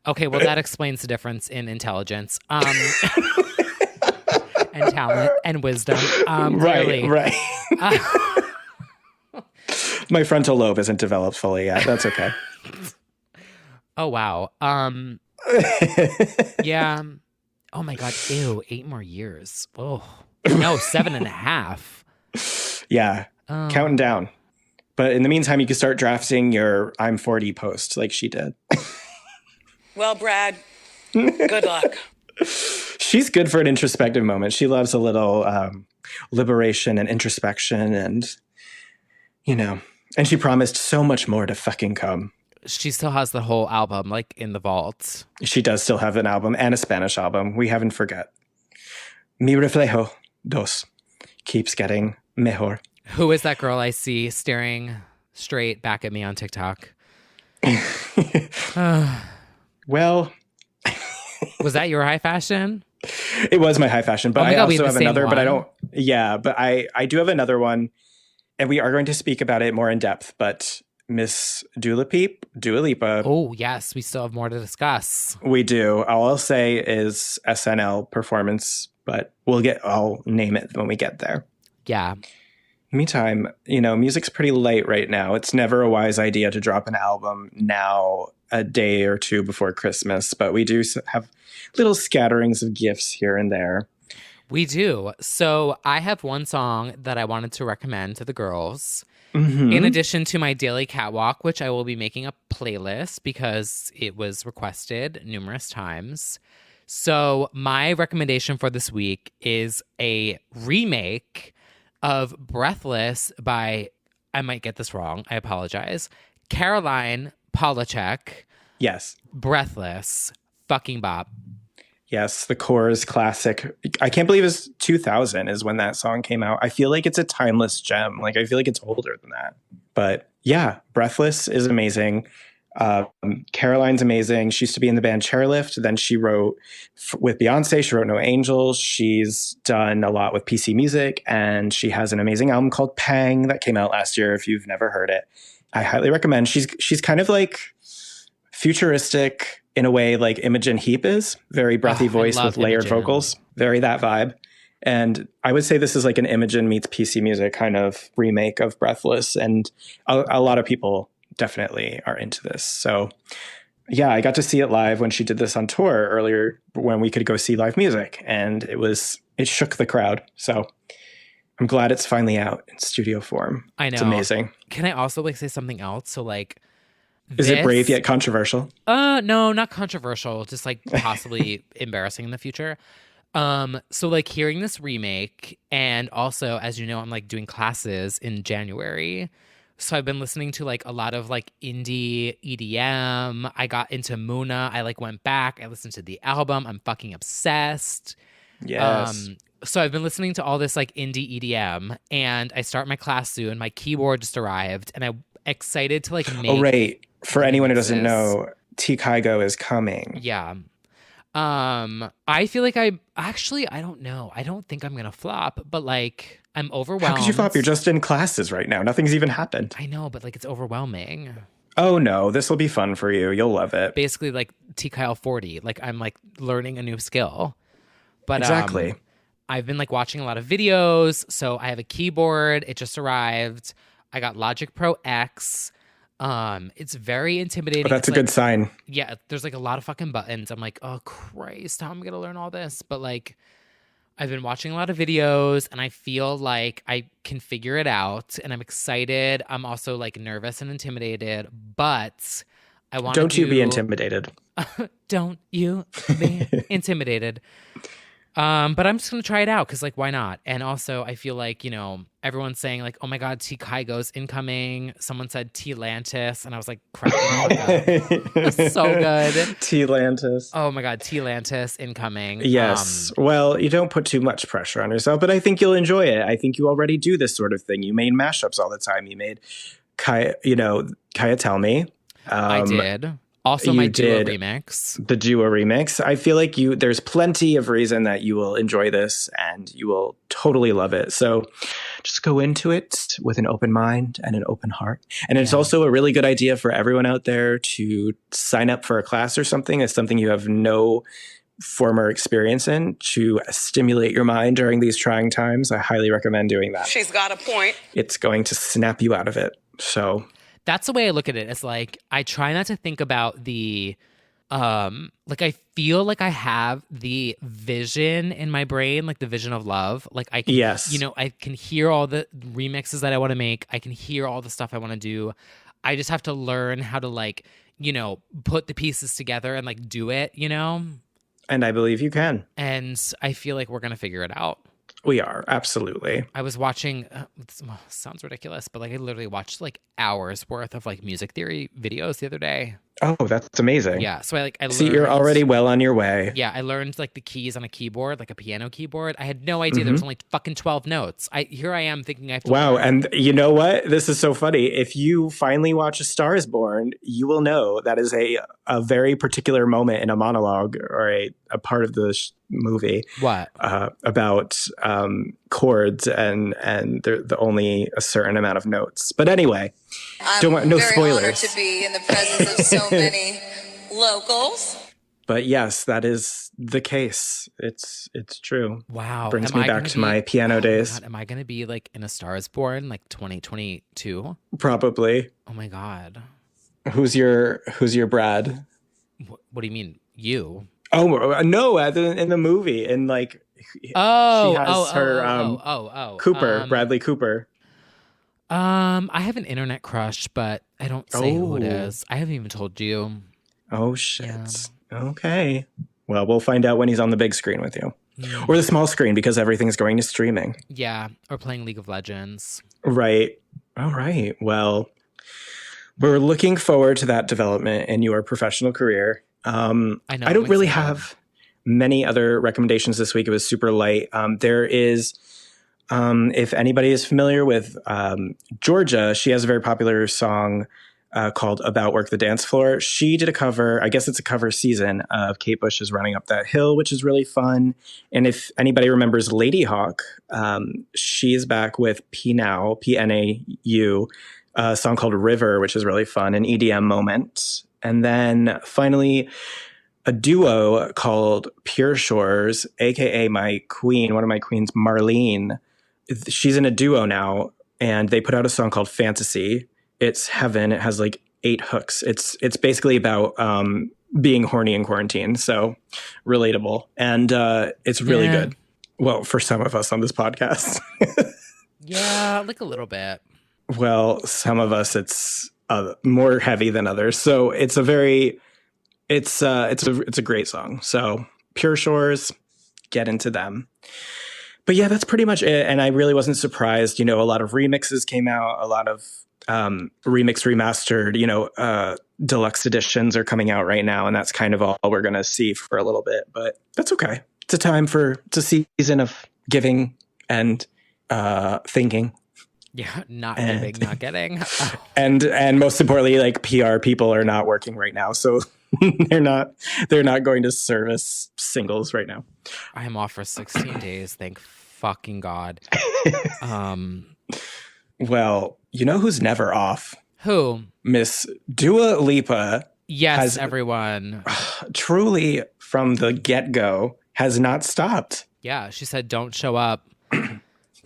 Okay, well that explains the difference in intelligence. And talent and wisdom. Clearly. Right. My frontal lobe isn't developed fully yet. That's okay. Oh wow. Yeah. Oh my God. Ew. 8 more years. Oh no, 7.5. Yeah. Counting down. But in the meantime, you can start drafting your I'm 40 post like she did. Well, Brad, good luck. She's good for an introspective moment. She loves a little liberation and introspection and, and she promised so much more to fucking come. She still has the whole album like in the vault. She does still have an album and a Spanish album. We haven't forget. Mi reflejo dos keeps getting mejor. Who is that girl I see staring straight back at me on TikTok? Well, was that your high fashion? It was my high fashion, but I also have another, one. but I don't. Yeah, but I do have another one, and we are going to speak about it more in depth. But Miss Dua Lipa. Oh yes, we still have more to discuss. We do. All I'll say is SNL performance, but I'll name it when we get there. Yeah. Meantime, music's pretty late right now. It's never a wise idea to drop an album now a day or two before Christmas, but we do have little scatterings of gifts here and there. We do. So I have one song that I wanted to recommend to the girls. Mm-hmm. In addition to my daily catwalk, which I will be making a playlist because it was requested numerous times. So my recommendation for this week is a remake of Breathless by, I might get this wrong, I apologize, Caroline Polachek. Yes. Breathless. Fucking bop. Yes, the Core's classic. I can't believe it's 2000 is when that song came out. I feel like it's a timeless gem. Like, I feel like it's older than that. But yeah, Breathless is amazing. Caroline's amazing. She used to be in the band Chairlift. Then she wrote with Beyonce. She wrote No Angels. She's done a lot with PC Music. And she has an amazing album called Pang that came out last year. If you've never heard it, I highly recommend. She's kind of like futuristic in a way like Imogen Heap is. Very breathy voice with layered vocals. Very that vibe. And I would say this is like an Imogen meets PC Music kind of remake of Breathless. And a lot of people definitely are into this. So yeah, I got to see it live when she did this on tour earlier when we could go see live music. And it shook the crowd. So I'm glad it's finally out in studio form. I know. It's amazing. Can I also say something else? So is it brave yet controversial? No, not controversial. Just possibly embarrassing in the future. So hearing this remake, and also, as you know, I'm doing classes in January. So I've been listening to a lot of indie EDM. I got into Muna. I went back. I listened to the album. I'm fucking obsessed. Yes. So I've been listening to all this indie EDM, and I start my class soon. My keyboard just arrived, and I'm excited to make. Oh, right. For anyone who doesn't know, T. Kygo is coming. Yeah. I feel I don't know. I don't think I'm gonna flop, but I'm overwhelmed. How could you flop? You're just in classes right now. Nothing's even happened. I know, but it's overwhelming. Oh no, this will be fun for you. You'll love it. Basically, T. Kyle 40. I'm learning a new skill. But exactly. I've been watching a lot of videos. So I have a keyboard. It just arrived. I got Logic Pro X. It's very intimidating. Oh, that's a good sign. Yeah, there's a lot of fucking buttons. I'm oh Christ, how am I gonna learn all this? But I've been watching a lot of videos, and I feel I can figure it out, and I'm excited. I'm also nervous and intimidated, but I want to. Don't you be intimidated. Don't you be intimidated. But I'm just gonna try it out because, like, why not? And also, I feel like, everyone's saying like, "Oh my God, T. Kygo's incoming." Someone said T-Lantis, and I was like, cracking up. It's so good. T-Lantis. Oh my God, T-Lantis incoming. Yes. Well, you don't put too much pressure on yourself, but I think you'll enjoy it. I think you already do this sort of thing. You made mashups all the time. You made Kaya Tell Me. I did. Also, my duo remix. The duo remix. I feel like there's plenty of reason that you will enjoy this and you will totally love it. So just go into it with an open mind and an open heart. And it's also a really good idea for everyone out there to sign up for a class or something. It's something you have no former experience in, to stimulate your mind during these trying times. I highly recommend doing that. She's got a point. It's going to snap you out of it. So that's the way I look at it. It's like, I try not to think about the, like, I feel like I have the vision in my brain, like the vision of love. Like, I can, I can hear all the remixes that I want to make. I can hear all the stuff I want to do. I just have to learn how to, like, put the pieces together and, like, do it, And I believe you can. And I feel like we're going to figure it out. We are, absolutely. I was watching, sounds ridiculous, but like I literally watched like hours worth of like music theory videos the other day. Oh, that's amazing. Yeah. So I learned. See, you're already well on your way. Yeah. I learned like the keys on a keyboard, like a piano keyboard. I had no idea there was only fucking 12 notes. Here I am thinking I have to learn. And you know what? This is so funny. If you finally watch A Star is Born, you will know that is a very particular moment in a monologue or a part of the movie. What? About chords and they're only a certain amount of notes. But anyway, don't want no spoilers. I'm very honored to be in the presence of so many locals. But yes, that is the case. It's true. Wow. Brings me back to my piano days. God, am I going to be like in A Star is Born like 2022? Probably. Oh my God. Who's your Brad? What do you mean? You? Oh no! In the movie, and like, she has Cooper, Bradley Cooper. I have an internet crush, but I don't say who it is. I haven't even told you. Oh shit! Yeah. Okay. Well, we'll find out when he's on the big screen with you, or the small screen, because everything's going to streaming. Yeah, or playing League of Legends. Right. All right. Well, we're looking forward to that development in your professional career. I don't really have many other recommendations this week. It was super light. There is, if anybody is familiar with Georgia, she has a very popular song called About Work the Dance Floor. She did a cover, I guess it's a cover season, of Kate Bush's Running Up That Hill, which is really fun. And if anybody remembers Lady Hawk, she's back with P-N-A-U, a song called River, which is really fun, an EDM moment. And then finally, a duo called Pure Shores, aka my queen, one of my queens, Marlene. She's in a duo now, and they put out a song called Fantasy. It's heaven. It has like 8 hooks. It's basically about being horny in quarantine, so relatable, and it's really good. Well, for some of us on this podcast, yeah, like a little bit. Well, some of us, it's more heavy than others. So it's a great song. So Pure Shores, get into them. But yeah, that's pretty much it. And I really wasn't surprised. A lot of remixes came out, a lot of remastered, deluxe editions are coming out right now. And that's kind of all we're going to see for a little bit. But that's okay. It's a season of giving and thinking. Yeah, not giving, not getting. Oh. And most importantly, like, PR people are not working right now, so they're not going to service singles right now. I am off for 16 days, thank fucking God. Well, you know who's never off? Who? Miss Dua Lipa. Yes, everyone. Truly, from the get-go, has not stopped. Yeah, she said, "Don't show up."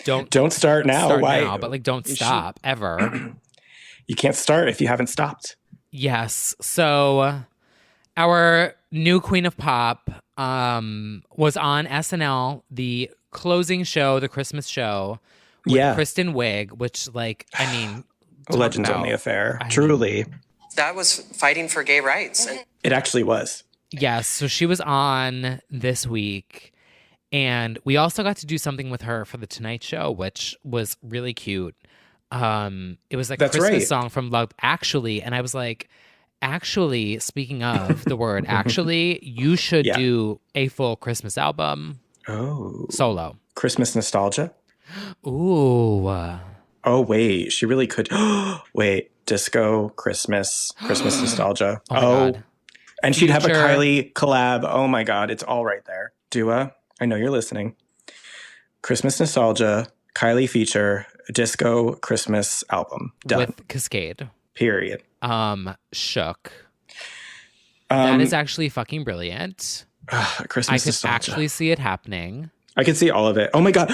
Don't start now. Why? Now, but like, don't stop ever. You can't start if you haven't stopped. Yes. So our new queen of pop was on SNL, the closing show, the Christmas show, with Kristen Wiig, which, like, I mean, Legends Only affair. Truly. That was fighting for gay rights. It actually was. Yes. So she was on this week. And we also got to do something with her for the Tonight Show, which was really cute. It was a Christmas song from Love Actually, and I was like, actually, speaking of the word actually, you should do a full Christmas album. Oh. Solo. Christmas nostalgia? Ooh. Oh, wait. She really could. Wait. Disco, Christmas nostalgia. Oh, my God. And she'd have a Kylie collab. Oh, my God. It's all right there. Dua, I know you're listening. Christmas nostalgia, Kylie feature, disco Christmas album. Done. With Cascade. Period. Shook. That is actually fucking brilliant. Christmas nostalgia. I could actually see it happening. I could see all of it. Oh my God.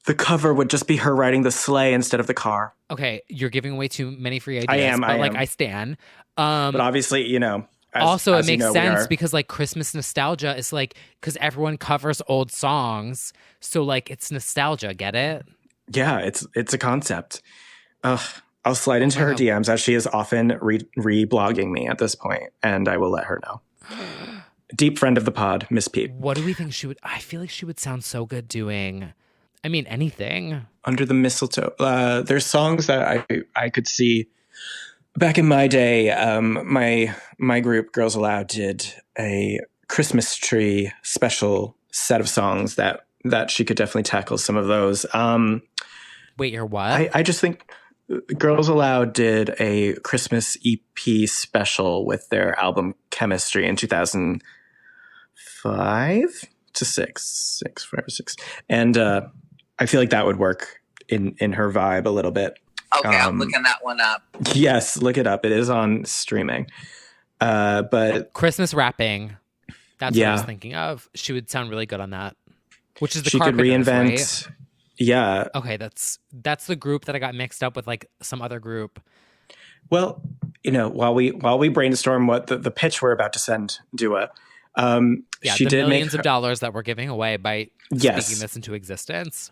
The cover would just be her riding the sleigh instead of the car. Okay, you're giving away too many free ideas. I am. I stan. But obviously, you know. It makes sense because like Christmas nostalgia is like, because everyone covers old songs. So like it's nostalgia. Get it? Yeah, it's a concept. I'll slide into her DMs as she is often re-blogging me at this point, and I will let her know. Deep friend of the pod, Miss Peep. What do we think she would? I feel like she would sound so good doing, I mean, anything. Under the Mistletoe. There's songs that I could see. Back in my day, my group, Girls Aloud, did a Christmas tree special set of songs that she could definitely tackle some of those. Wait, you're what? I just think Girls Aloud did a Christmas EP special with their album Chemistry in 2005 to 6. And I feel like that would work in her vibe a little bit. Okay, I'm looking that one up. Yes, look it up. It is on streaming. But Christmas rapping. That's what I was thinking of. She would sound really good on that. Which is the she could Carpenters, reinvent. right? Yeah. Okay, that's the group that I got mixed up with like some other group. Well, you know, while we brainstorm what the pitch we're about to send Dua, she the did millions of dollars that we're giving away by speaking this into existence.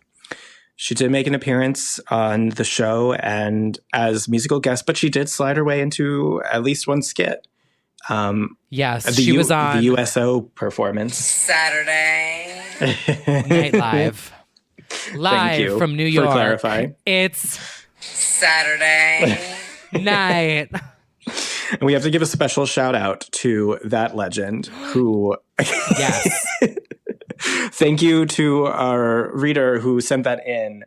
She did make an appearance on the show and as musical guest, but she did slide her way into at least one skit. Yes, she was on the USO performance. Saturday Night Live. Thank you from New York. For clarifying. It's Saturday night. And we have to give a special shout out to that legend who Yes. Thank you to our reader who sent that in.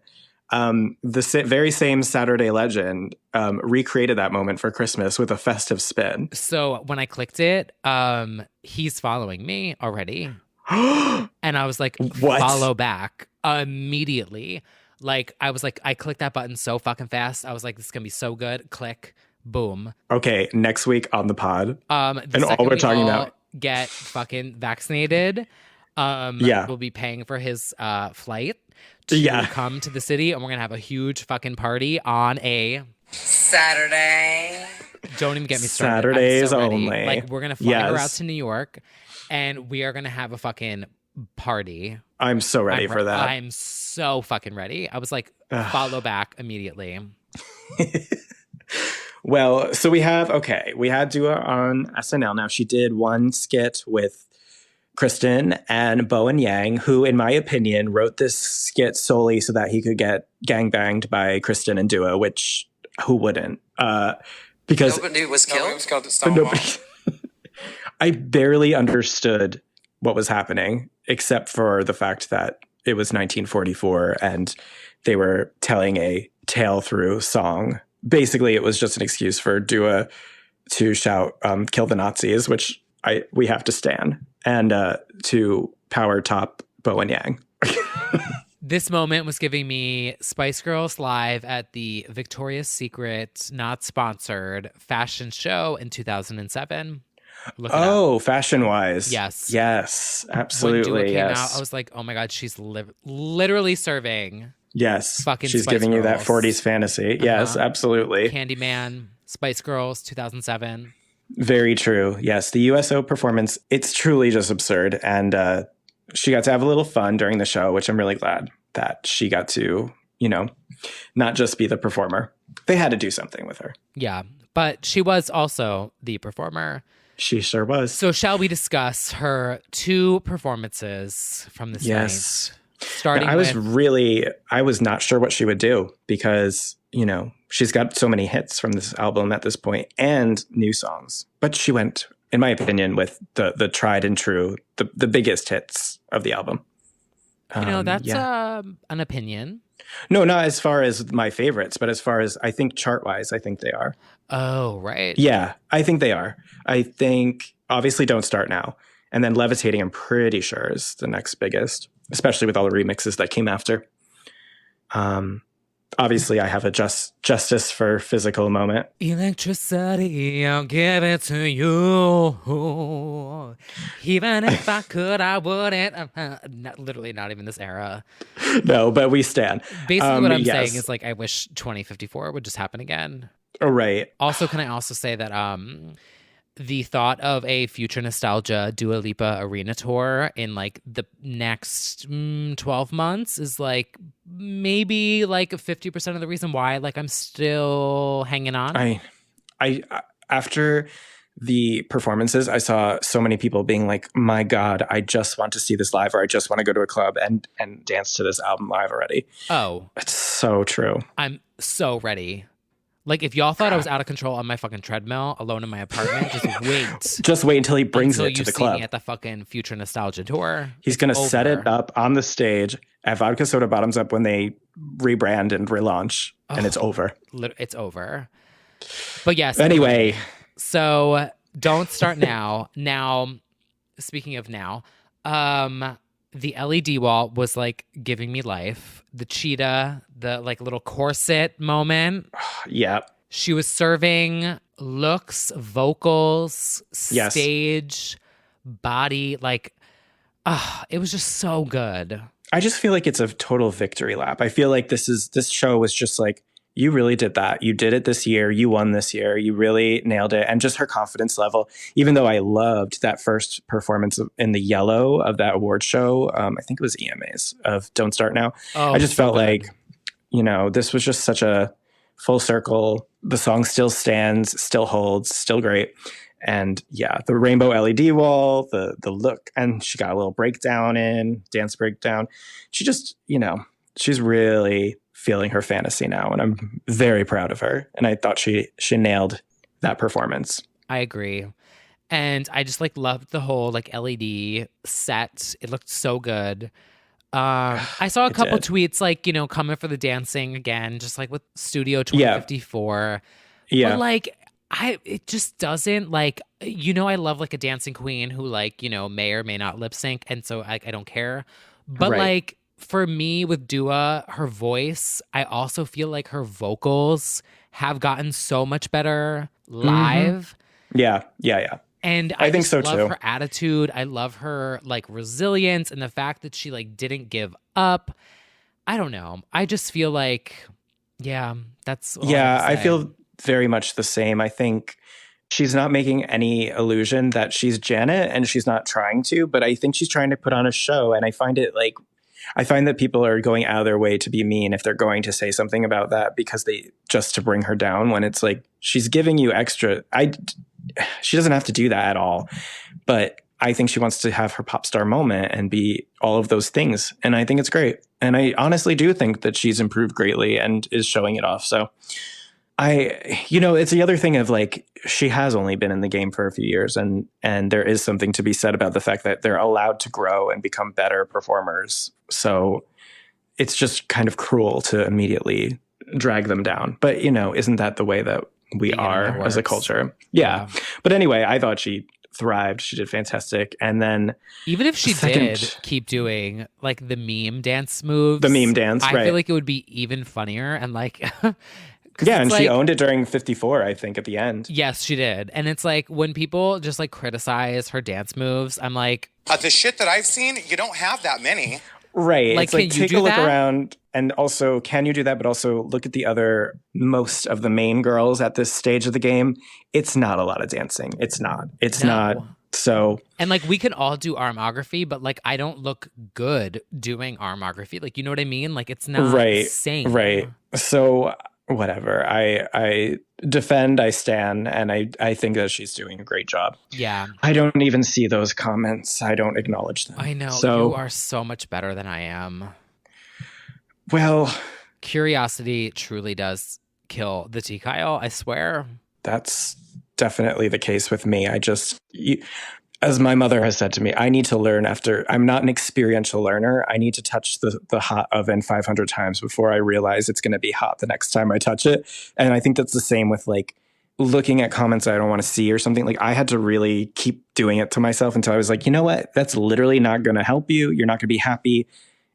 The very same Saturday legend recreated that moment for Christmas with a festive spin. So when I clicked it, he's following me already. And I was like, what? Follow back immediately. Like, I was like, I clicked that button so fucking fast. I was like, this is going to be so good. Click, boom. Okay, next week on the pod. And all we're talking about. Get fucking vaccinated. We'll be paying for his flight to come to the city, and we're gonna have a huge fucking party on a Saturday. Don't even get me started. Saturdays so only. Like, we're gonna fly her out to New York, and we are gonna have a fucking party. I'm so ready for that. I'm so fucking ready. I was like, follow back immediately. Well, so we had Dua on SNL. Now, she did one skit with Kristen and Bowen Yang, who, in my opinion, wrote this skit solely so that he could get gangbanged by Kristen and Dua, which who wouldn't? Because nobody was killed. I barely understood what was happening, except for the fact that it was 1944 and they were telling a tale through song. Basically, it was just an excuse for Dua to shout, kill the Nazis, which we have to stan, and to power top Bowen Yang. This moment was giving me Spice Girls live at the Victoria's Secret, not sponsored, fashion show in 2007. Fashion-wise. Yes, absolutely. When Dua came out, I was like, oh my God, she's literally serving. Yes, fucking she's Spice giving Girls. you that 40s fantasy. Yes, absolutely. Candyman, Spice Girls, 2007. Very true. Yes, the USO performance, it's truly just absurd. And she got to have a little fun during the show, which I'm really glad that she got to, not just be the performer. They had to do something with her. Yeah, but she was also the performer. She sure was. So shall we discuss her 2 performances from this yes. night? Starting I was not sure what she would do because, she's got so many hits from this album at this point and new songs. But she went, in my opinion, with the tried and true, the biggest hits of the album. That's an opinion. No, not as far as my favorites, but as far as I think chart-wise, I think they are. Oh, right. Yeah, I think they are. I think, obviously, Don't Start Now. And then Levitating, I'm pretty sure, is the next biggest, especially with all the remixes that came after. Obviously, I have a Justice for Physical moment. Electricity, I'll give it to you. Even if I could, I wouldn't. Literally not even this era. No, but we stand. Basically, what I'm saying is I wish 2054 would just happen again. Oh, right. Also, can I also say that the thought of a future nostalgia Dua Lipa arena tour in the next 12 months is maybe 50% of the reason why I'm still hanging on. I after the performances, I saw so many people being like, my God, I just want to see this live, or I just want to go to a club and dance to this album live already. Oh, it's so true. I'm so ready. If y'all thought I was out of control on my fucking treadmill alone in my apartment, just wait. Just wait until he brings it to the club. See me at the fucking Future Nostalgia tour. He's going to set it up on the stage at Vodka Soda Bottoms Up when they rebrand and relaunch, and it's over. It's over. But yes. Anyway. So Don't Start Now. Now, speaking of now, the LED wall was giving me life. The cheetah, the little corset moment. Yeah. She was serving looks, vocals, stage, body. It was just so good. I just feel like it's a total victory lap. I feel like this show was just you really did that. You did it this year. You won this year. You really nailed it. And just her confidence level, even though I loved that first performance in the yellow of that award show, I think it was EMAs of Don't Start Now. Oh, I just felt this was just such a full circle. The song still stands, still holds, still great. And yeah, the rainbow LED wall, the look, and she got a little dance breakdown. She just, she's really feeling her fantasy now, and I'm very proud of her. And I thought she nailed that performance. I agree. And I just loved the whole LED set. It looked so good. I saw a couple tweets coming for the dancing again, just with Studio 2054. Yeah. But it just doesn't I love a dancing queen who may or may not lip sync, and so I don't care. But right. For me with Dua, her voice, I also feel her vocals have gotten so much better live. Mm-hmm. Yeah. And I think so love her attitude. I love her resilience and the fact that she didn't give up. I don't know. I just feel that's all I feel very much the same. I think she's not making any illusion that she's Janet, and she's not trying to, but I think she's trying to put on a show. And I find that people are going out of their way to be mean if they're going to say something about that because just to bring her down, when it's she's giving you extra. She doesn't have to do that at all, but I think she wants to have her pop star moment and be all of those things. And I think it's great. And I honestly do think that she's improved greatly and is showing it off. So it's the other thing of she has only been in the game for a few years, and there is something to be said about the fact that they're allowed to grow and become better performers. So it's just kind of cruel to immediately drag them down. But, isn't that the way that we are as a culture? Yeah. But anyway, I thought she thrived. She did fantastic. And then even if she did keep doing the meme dance moves, I feel it would be even funnier and yeah, and she owned it during 54, I think, at the end. Yes, she did. And it's when people just criticize her dance moves, I'm the shit that I've seen, you don't have that many. Right. It's can you take do a look that? around, and also, can you do that? But also look at most of the main girls at this stage of the game. It's not a lot of dancing. It's not. So. And we can all do armography, but I don't look good doing armography. You know what I mean? It's not right. same. Right. So whatever. I defend, I stand, and I think that she's doing a great job. Yeah. I don't even see those comments. I don't acknowledge them. I know. So, you are so much better than I am. Well, curiosity truly does kill the tea, Kyle. I swear. That's definitely the case with me. As my mother has said to me, I need to learn I'm not an experiential learner. I need to touch the hot oven 500 times before I realize it's going to be hot the next time I touch it. And I think that's the same with like looking at comments I don't want to see or something. Like I had to really keep doing it to myself until I was like, you know what? That's literally not going to help you. You're not going to be happy.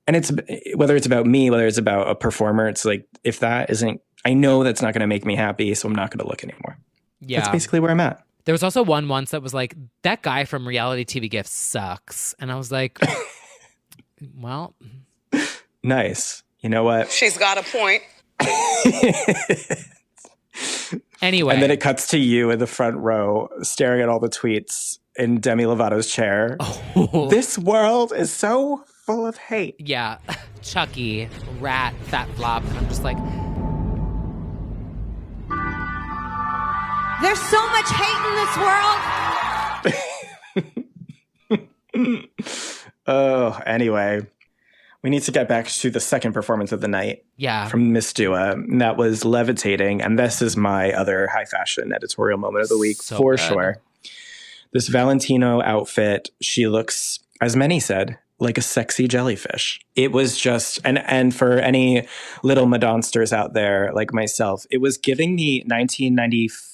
And it's whether it's about me, whether it's about a performer, it's like, if that isn't, I know that's not going to make me happy. So I'm not going to look anymore. Yeah. That's basically where I'm at. There was also one once that was like, that guy from Reality TV Gifts sucks. And I was like, well. Nice. You know what? She's got a point. Anyway. And then it cuts to you in the front row staring at all the tweets in Demi Lovato's chair. Oh. This world is so full of hate. Yeah. Chucky, rat, fat flop. And I'm just like, there's so much hate in this world. Anyway, we need to get back to the second performance of the night. Yeah. From Miss Dua. And that was Levitating. And this is my other high fashion editorial moment of the week, so for good. Sure. This Valentino outfit, she looks, as many said, like a sexy jellyfish. It was just, and for any little Madonsters out there like myself, it was giving me 1995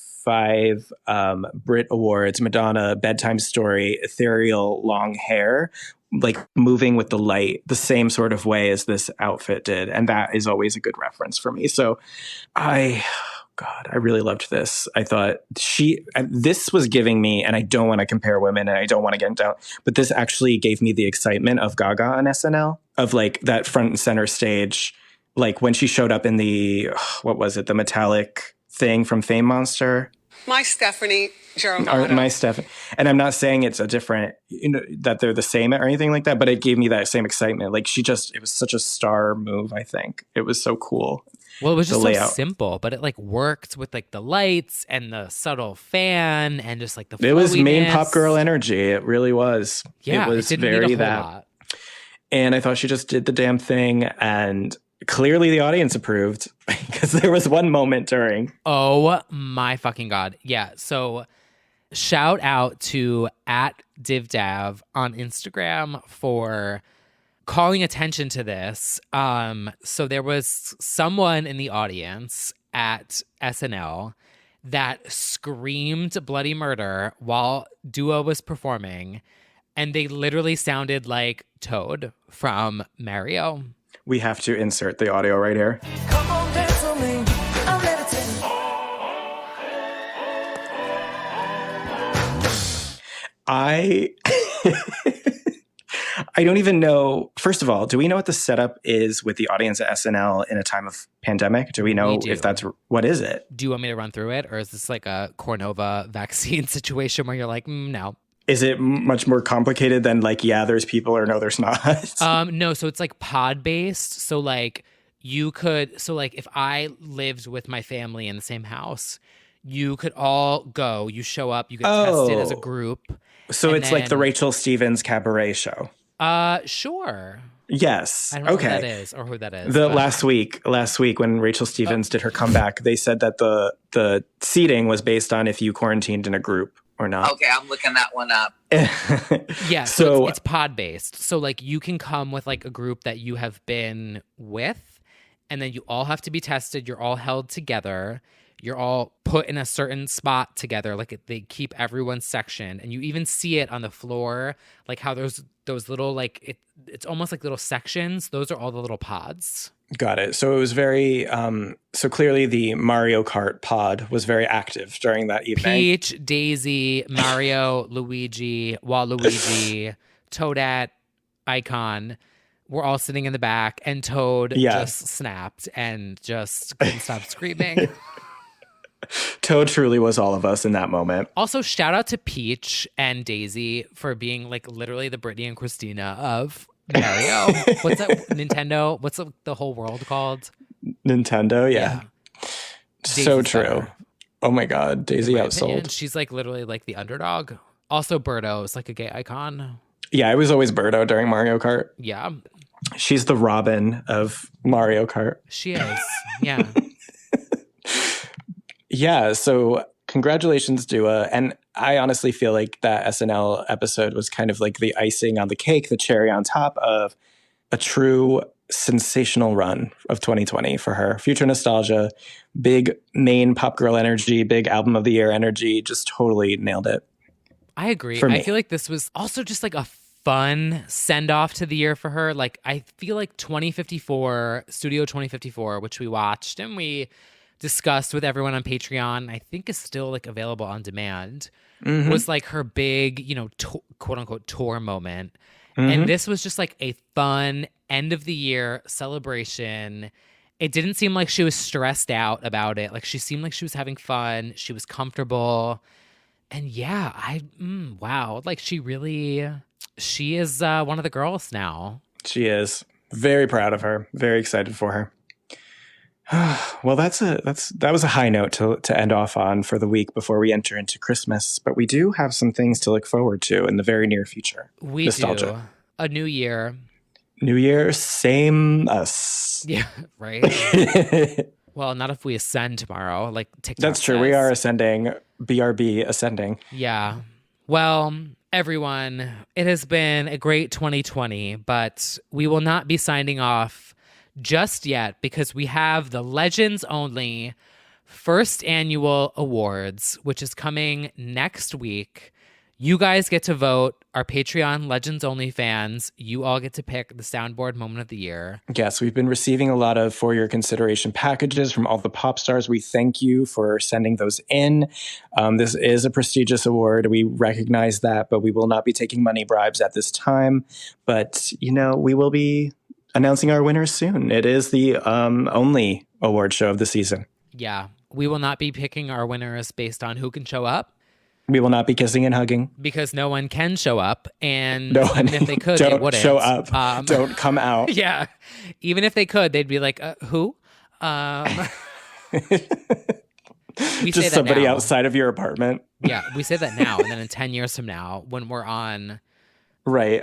Brit Awards, Madonna, bedtime story, ethereal long hair, like moving with the light, the same sort of way as this outfit did. And that is always a good reference for me. So I really loved this. I thought this was giving me, and I don't want to compare women and I don't want to get down, but this actually gave me the excitement of Gaga on SNL, of like that front and center stage. Like when she showed up in the, what was it? The metallic thing from Fame Monster. My Stephanie Germano. My Stephanie. And I'm not saying it's a different, that they're the same or anything like that, but it gave me that same excitement. Like it was such a star move, I think. It was so cool. Well, it was just so simple, but it like worked with like the lights and the subtle fan and just like the flowiness. It was main pop girl energy. It really was. Yeah, it was didn't very need a that. whole lot. And I thought she just did the damn thing, and clearly the audience approved because there was one moment during. Oh my fucking God. Yeah. So shout out to @DivDav on Instagram for calling attention to this. So there was someone in the audience at SNL that screamed bloody murder while Dua was performing, and they literally sounded like Toad from Mario. We have to insert the audio right here. Come on, dance on me. I'm levitating. I don't even know. First of all, do we know what the setup is with the audience at SNL in a time of pandemic? Do we know if that's, what is it? Do you want me to run through it? Or is this like a Cornova vaccine situation where you're like, no? Is it much more complicated than like, yeah, there's people, or no, there's not? No, so it's like pod based. So like if I lived with my family in the same house, you could all go, you show up, you get tested as a group. So it's like the Rachel Stevens cabaret show. Sure. Yes. I don't know what that is or who that is. Last week when Rachel Stevens did her comeback, they said that the seating was based on if you quarantined in a group or not. Okay, I'm looking that one up. Yeah, so it's pod based. So like you can come with like a group that you have been with, and then you all have to be tested. You're all held together. You're all put in a certain spot together. Like they keep everyone's section, and you even see it on the floor, like how those little like it's almost like little sections. Those are all the little pods. Got it. So it was very, so clearly the Mario Kart pod was very active during that evening. Peach, Daisy, Mario, Luigi, Waluigi, Toadette, Icon. We're all sitting in the back, and Toad just snapped and just couldn't stop screaming. Toad truly was all of us in that moment. Also, shout out to Peach and Daisy for being like literally the Britney and Christina of Mario. What's that? Nintendo? What's the whole world called? Nintendo, yeah. So Daisy's true. better. Oh my God, Daisy In my outsold. opinion, she's like literally like the underdog. Also, Birdo is like a gay icon. Yeah, I was always Birdo during Mario Kart. Yeah, She's the Robin of Mario Kart. she is. Yeah. Yeah, so congratulations, Dua. And I honestly feel like that SNL episode was kind of like the icing on the cake, the cherry on top of a true sensational run of 2020 for her. Future nostalgia, big main pop girl energy, big album of the year energy, just totally nailed it. I agree. For me. I feel like this was also just like a fun send off to the year for her. Like, I feel like Studio 2054, which we watched and we discussed with everyone on Patreon, I think is still like available on demand, was like her big, quote unquote tour moment. And this was just like a fun end of the year celebration. It didn't seem like she was stressed out about it. Like, she seemed like she was having fun. She was comfortable. And yeah, wow. Like, she is one of the girls now. She is. Very proud of her. Very excited for her. Well, that was a high note to end off on for the week before we enter into Christmas. But we do have some things to look forward to in the very near future. We Nostalgia. do. A new year. New year, same us. Yeah, right. Well, not if we ascend tomorrow. Like TikTok That's true. says. We are ascending. BRB ascending. Yeah. Well, everyone, it has been a great 2020, but we will not be signing off just yet because we have the Legends Only first annual awards, which is coming next week. You guys get to vote. Our Patreon Legends Only fans, you all get to pick the soundboard moment of the year. Yes, we've been receiving a lot of for your consideration packages from all the pop stars. We thank you for sending those in. This is a prestigious award. We recognize that, but we will not be taking money bribes at this time. But, we will be announcing our winners soon. It is the only award show of the season. Yeah, we will not be picking our winners based on who can show up. We will not be kissing and hugging. Because no one can show up. And no even if they could, they wouldn't. Show up. Don't come out. Yeah. Even if they could, they'd be like, who? We just somebody now. Outside of your apartment. Yeah, we say that now. And then in 10 years from now, when we're on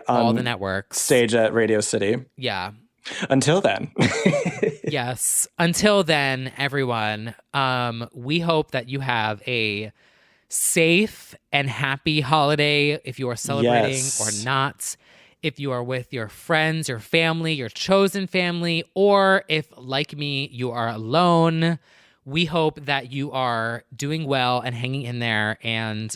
all the networks. Stage at Radio City. Yeah. Until then. Yes. Until then, everyone, we hope that you have a safe and happy holiday if you are celebrating or not. If you are with your friends, your family, your chosen family, or if, like me, you are alone, we hope that you are doing well and hanging in there. And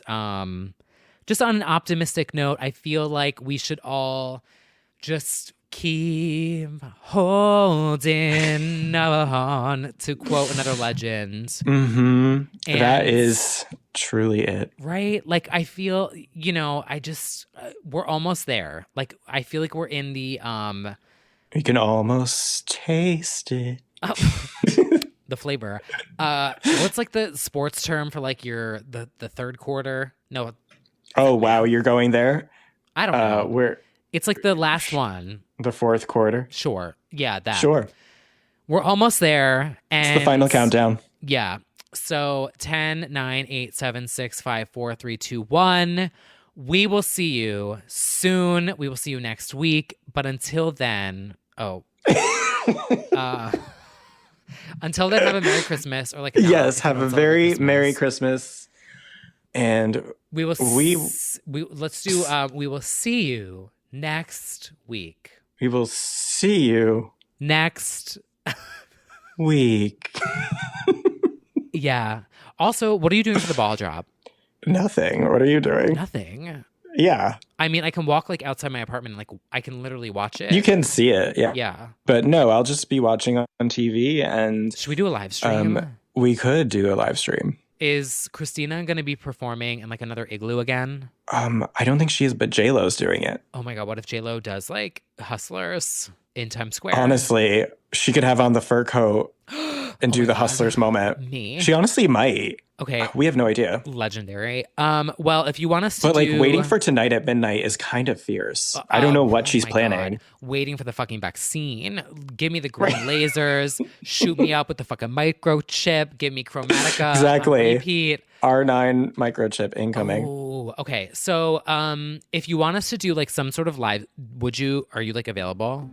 just on an optimistic note, I feel like we should all just keep holding on, to quote another legend. Mm-hmm. That is truly it. Right? Like, I feel, we're almost there. Like, I feel like we're in the, you can almost taste it. Oh. The flavor. What's like the sports term for like the third quarter? No. Oh, wow. You're going there? I don't know. It's like the last one. The fourth quarter? Sure. Yeah, that. Sure. We're almost there. And it's the final countdown. Yeah. So 10, 9, 8, 7, 6, 5, 4, 3, 2, 1. We will see you soon. We will see you next week. But until then, until then, have a Merry Christmas or like yes, have a very Merry Christmas. And we will we will see you next week. We will see you next week. Yeah. Also, what are you doing for the ball drop? Nothing. What are you doing? Nothing. Yeah. I mean, I can walk like outside my apartment and like I can literally watch it. You can see it. Yeah. Yeah. But no, I'll just be watching on TV. And should we do a live stream? We could do a live stream. Is Christina going to be performing in like another igloo again? I don't think she is, but J-Lo's doing it. Oh my God. What if J-Lo does like Hustlers in Times Square? Honestly, she could have on the fur coat. and do the Hustlers moment. Me? She honestly might. Okay. We have no idea. Legendary. Well, if you want us to But like waiting for tonight at midnight is kind of fierce. I don't know what she's planning. God. Waiting for the fucking vaccine. Give me the green lasers. Shoot me up with the fucking microchip. Give me Chromatica. Exactly. Repeat. R9 microchip incoming. Oh, okay. So, if you want us to do like some sort of live, are you like available?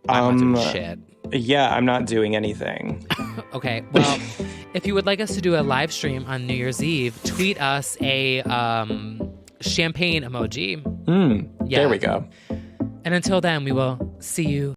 I'm not doing shit. Yeah, I'm not doing anything. Okay. Well, if you would like us to do a live stream on New Year's Eve, tweet us a champagne emoji. Yeah. There we go. And until then, we will see you